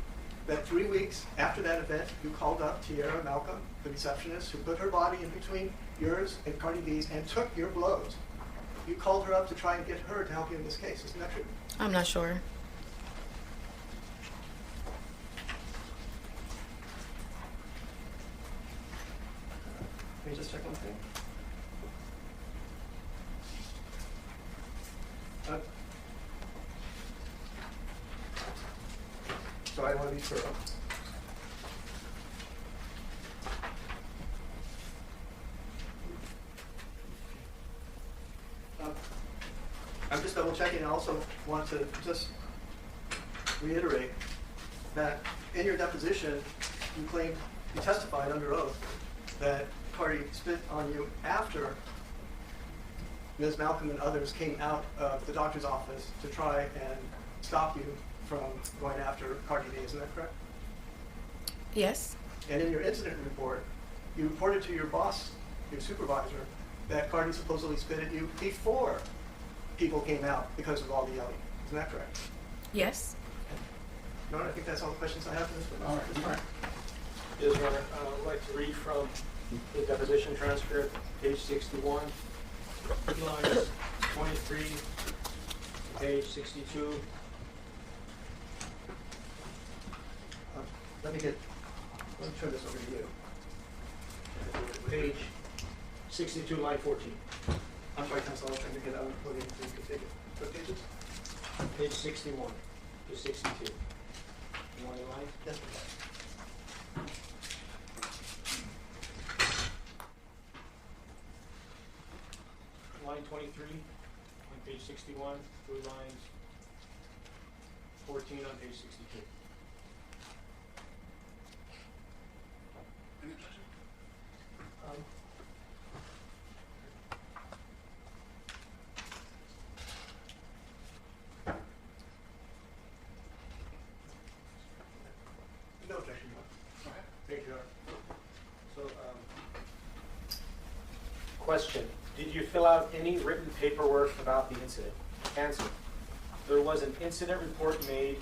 Speaker 1: that 3 weeks after that event, you called up Tiara Malcolm, the receptionist, who put her body in between yours and Cardi B's and took your blows? You called her up to try and get her to help you in this case. Isn't that true?
Speaker 5: I'm not sure.
Speaker 1: Let me just check one thing. So I want to be thorough. I'm just double checking. I also want to just reiterate that in your deposition, you testified under oath that Cardi spit on you after Ms. Malcolm and others came out of the doctor's office to try and stop you from going after Cardi B. Isn't that correct?
Speaker 5: Yes.
Speaker 1: And in your incident report, you reported to your boss, your supervisor, that Cardi supposedly spit at you before people came out because of all the yelling. Isn't that correct?
Speaker 5: Yes.
Speaker 1: No, I think that's all the questions I have for this one.
Speaker 2: All right. Is there, I'd like to read from the deposition transcript, page 61, lines 23 to page 62.
Speaker 1: Let me turn this over to you.
Speaker 2: Page 62, line 14.
Speaker 1: I'm sorry, counsel, I was trying to get out of the podium so you could take it. What pages?
Speaker 2: Page 61 to 62. You want a line?
Speaker 1: Yes, please.
Speaker 2: Line 23 on page 61 through lines 14 on page 62.
Speaker 3: Any objection?
Speaker 1: No objection.
Speaker 3: Go ahead.
Speaker 2: Thank you. So, question. Did you fill out any written paperwork about the incident? Answer. There was an incident report made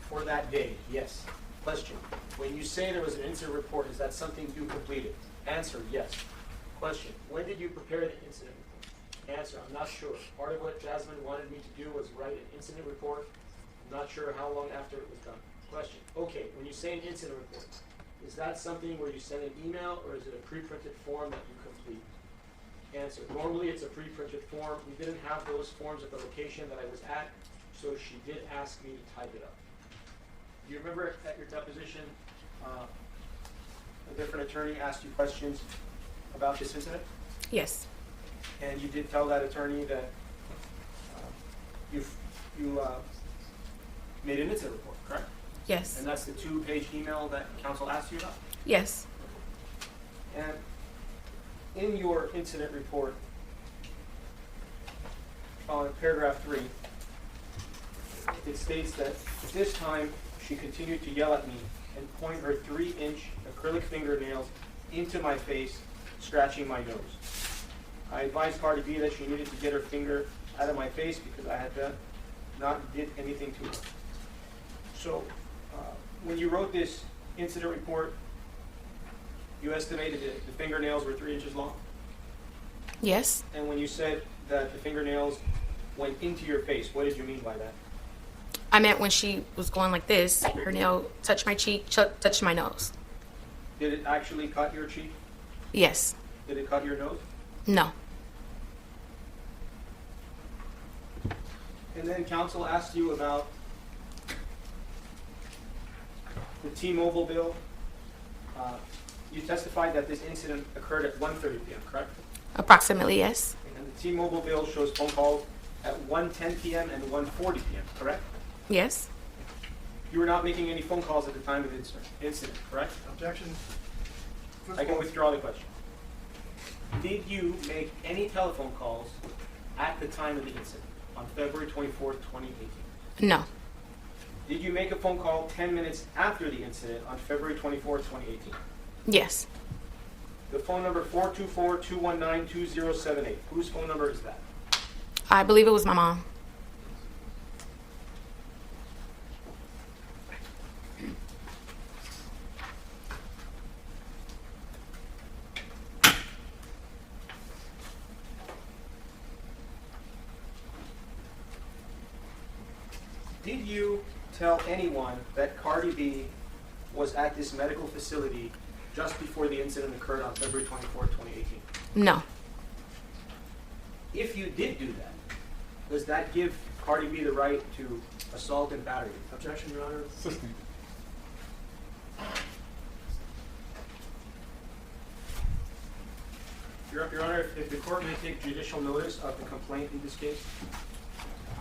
Speaker 2: for that day. Yes. Question. When you say there was an incident report, is that something you completed? Answer. Yes. Question. When did you prepare the incident report? Answer. I'm not sure. Part of what Jasmine wanted me to do was write an incident report. I'm not sure how long after it was done. Question. Okay, when you say an incident report, is that something where you send an email or is it a pre-printed form that you complete? Answer. Normally it's a pre-printed form. We didn't have those forms at the location that I was at, so she did ask me to type it up. Do you remember at your deposition, a different attorney asked you questions about this incident?
Speaker 5: Yes.
Speaker 2: And you did tell that attorney that you made an incident report, correct?
Speaker 5: Yes.
Speaker 2: And that's the 2-page email that counsel asked you about?
Speaker 5: Yes.
Speaker 2: And in your incident report, on paragraph 3, it states that at this time she continued to yell at me and point her 3-inch acrylic fingernails into my face, scratching my nose. I advised Cardi B that she needed to get her finger out of my face because I had not did anything to her. So, when you wrote this incident report, you estimated that the fingernails were 3 inches long?
Speaker 5: Yes.
Speaker 2: And when you said that the fingernails went into your face, what did you mean by that?
Speaker 5: I meant when she was going like this, her nail touched my cheek, touched my nose.
Speaker 2: Did it actually cut your cheek?
Speaker 5: Yes.
Speaker 2: Did it cut your nose?
Speaker 5: No.
Speaker 2: And then counsel asked you about the T-Mobile bill. You testified that this incident occurred at 1:30 p.m., correct?
Speaker 5: Approximately, yes.
Speaker 2: And the T-Mobile bill shows phone calls at 1:10 p.m. and 1:40 p.m., correct?
Speaker 5: Yes.
Speaker 2: You were not making any phone calls at the time of the incident, correct?
Speaker 1: Objection.
Speaker 2: I can withdraw the question. Did you make any telephone calls at the time of the incident on February 24th, 2018?
Speaker 5: No.
Speaker 2: Did you make a phone call 10 minutes after the incident on February 24th, 2018?
Speaker 5: Yes.
Speaker 2: The phone number 424-219-2078. Whose phone number is that?
Speaker 5: I believe it was my mom.
Speaker 2: Did you tell anyone that Cardi B was at this medical facility just before the incident occurred on February 24th, 2018?
Speaker 5: No.
Speaker 2: If you did do that, does that give Cardi B the right to assault and battery?
Speaker 1: Objection, Your Honor.
Speaker 3: Assisting.
Speaker 2: Your Honor, if the court may take judicial notice of the complaint in this case,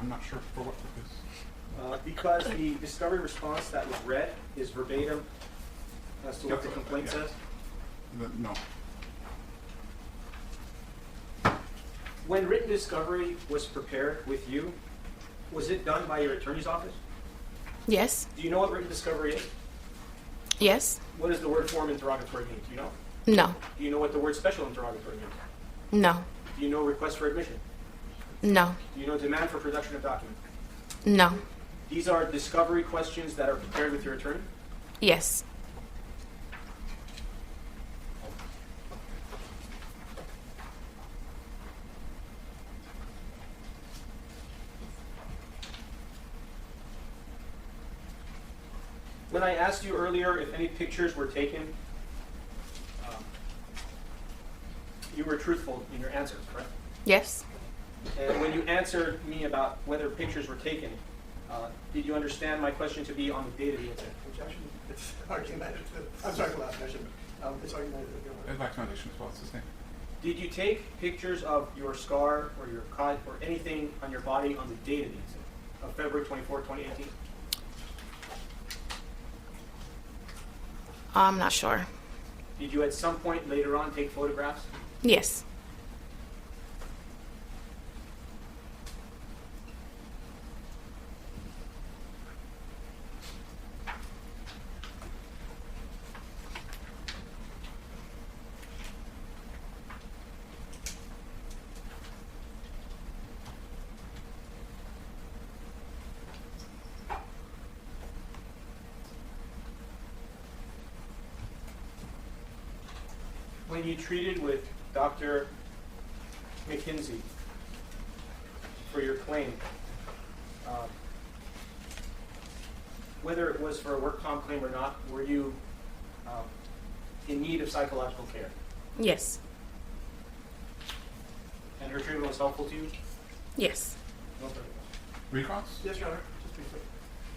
Speaker 3: I'm not sure for what purpose.
Speaker 2: because the discovery response that was read is verbatim as to what the complaint
Speaker 3: Yeah.
Speaker 2: says.
Speaker 3: No.
Speaker 2: When written discovery was prepared with you, was it done by your attorney's office?
Speaker 5: Yes.
Speaker 2: Do you know what written discovery is?
Speaker 5: Yes.
Speaker 2: What does the word form interrogatory mean? Do you know?
Speaker 5: No.
Speaker 2: Do you know what the word special interrogatory means?
Speaker 5: No.
Speaker 2: Do you know request for admission?
Speaker 5: No.
Speaker 2: Do you know demand for production of documents?
Speaker 5: No.
Speaker 2: These are discovery questions that are prepared with your attorney?
Speaker 5: Yes.
Speaker 2: When I asked you earlier if any pictures were taken, you were truthful in your answers, correct?
Speaker 5: Yes.
Speaker 2: And when you answered me about whether pictures were taken, did you understand my question to be on the date of the incident?
Speaker 1: Objection. It's argumentative. I'm sorry for last mention. It's argumentative, Your Honor.
Speaker 3: It's explanation as well. It's the same.
Speaker 2: Did you take pictures of your scar or your cut or anything on your body on the date of the incident of February 24, 2018?
Speaker 5: I'm not sure.
Speaker 2: Did you at some point later on take photographs?
Speaker 5: Yes.
Speaker 2: When you treated with Dr. McKinsey for your claim, whether it was for a work comp claim or not, were you in need of psychological care?
Speaker 5: Yes.
Speaker 2: And her treatment was helpful to you?
Speaker 5: Yes.
Speaker 2: No further questions.
Speaker 3: Recross?
Speaker 1: Yes, Your Honor. Just briefly.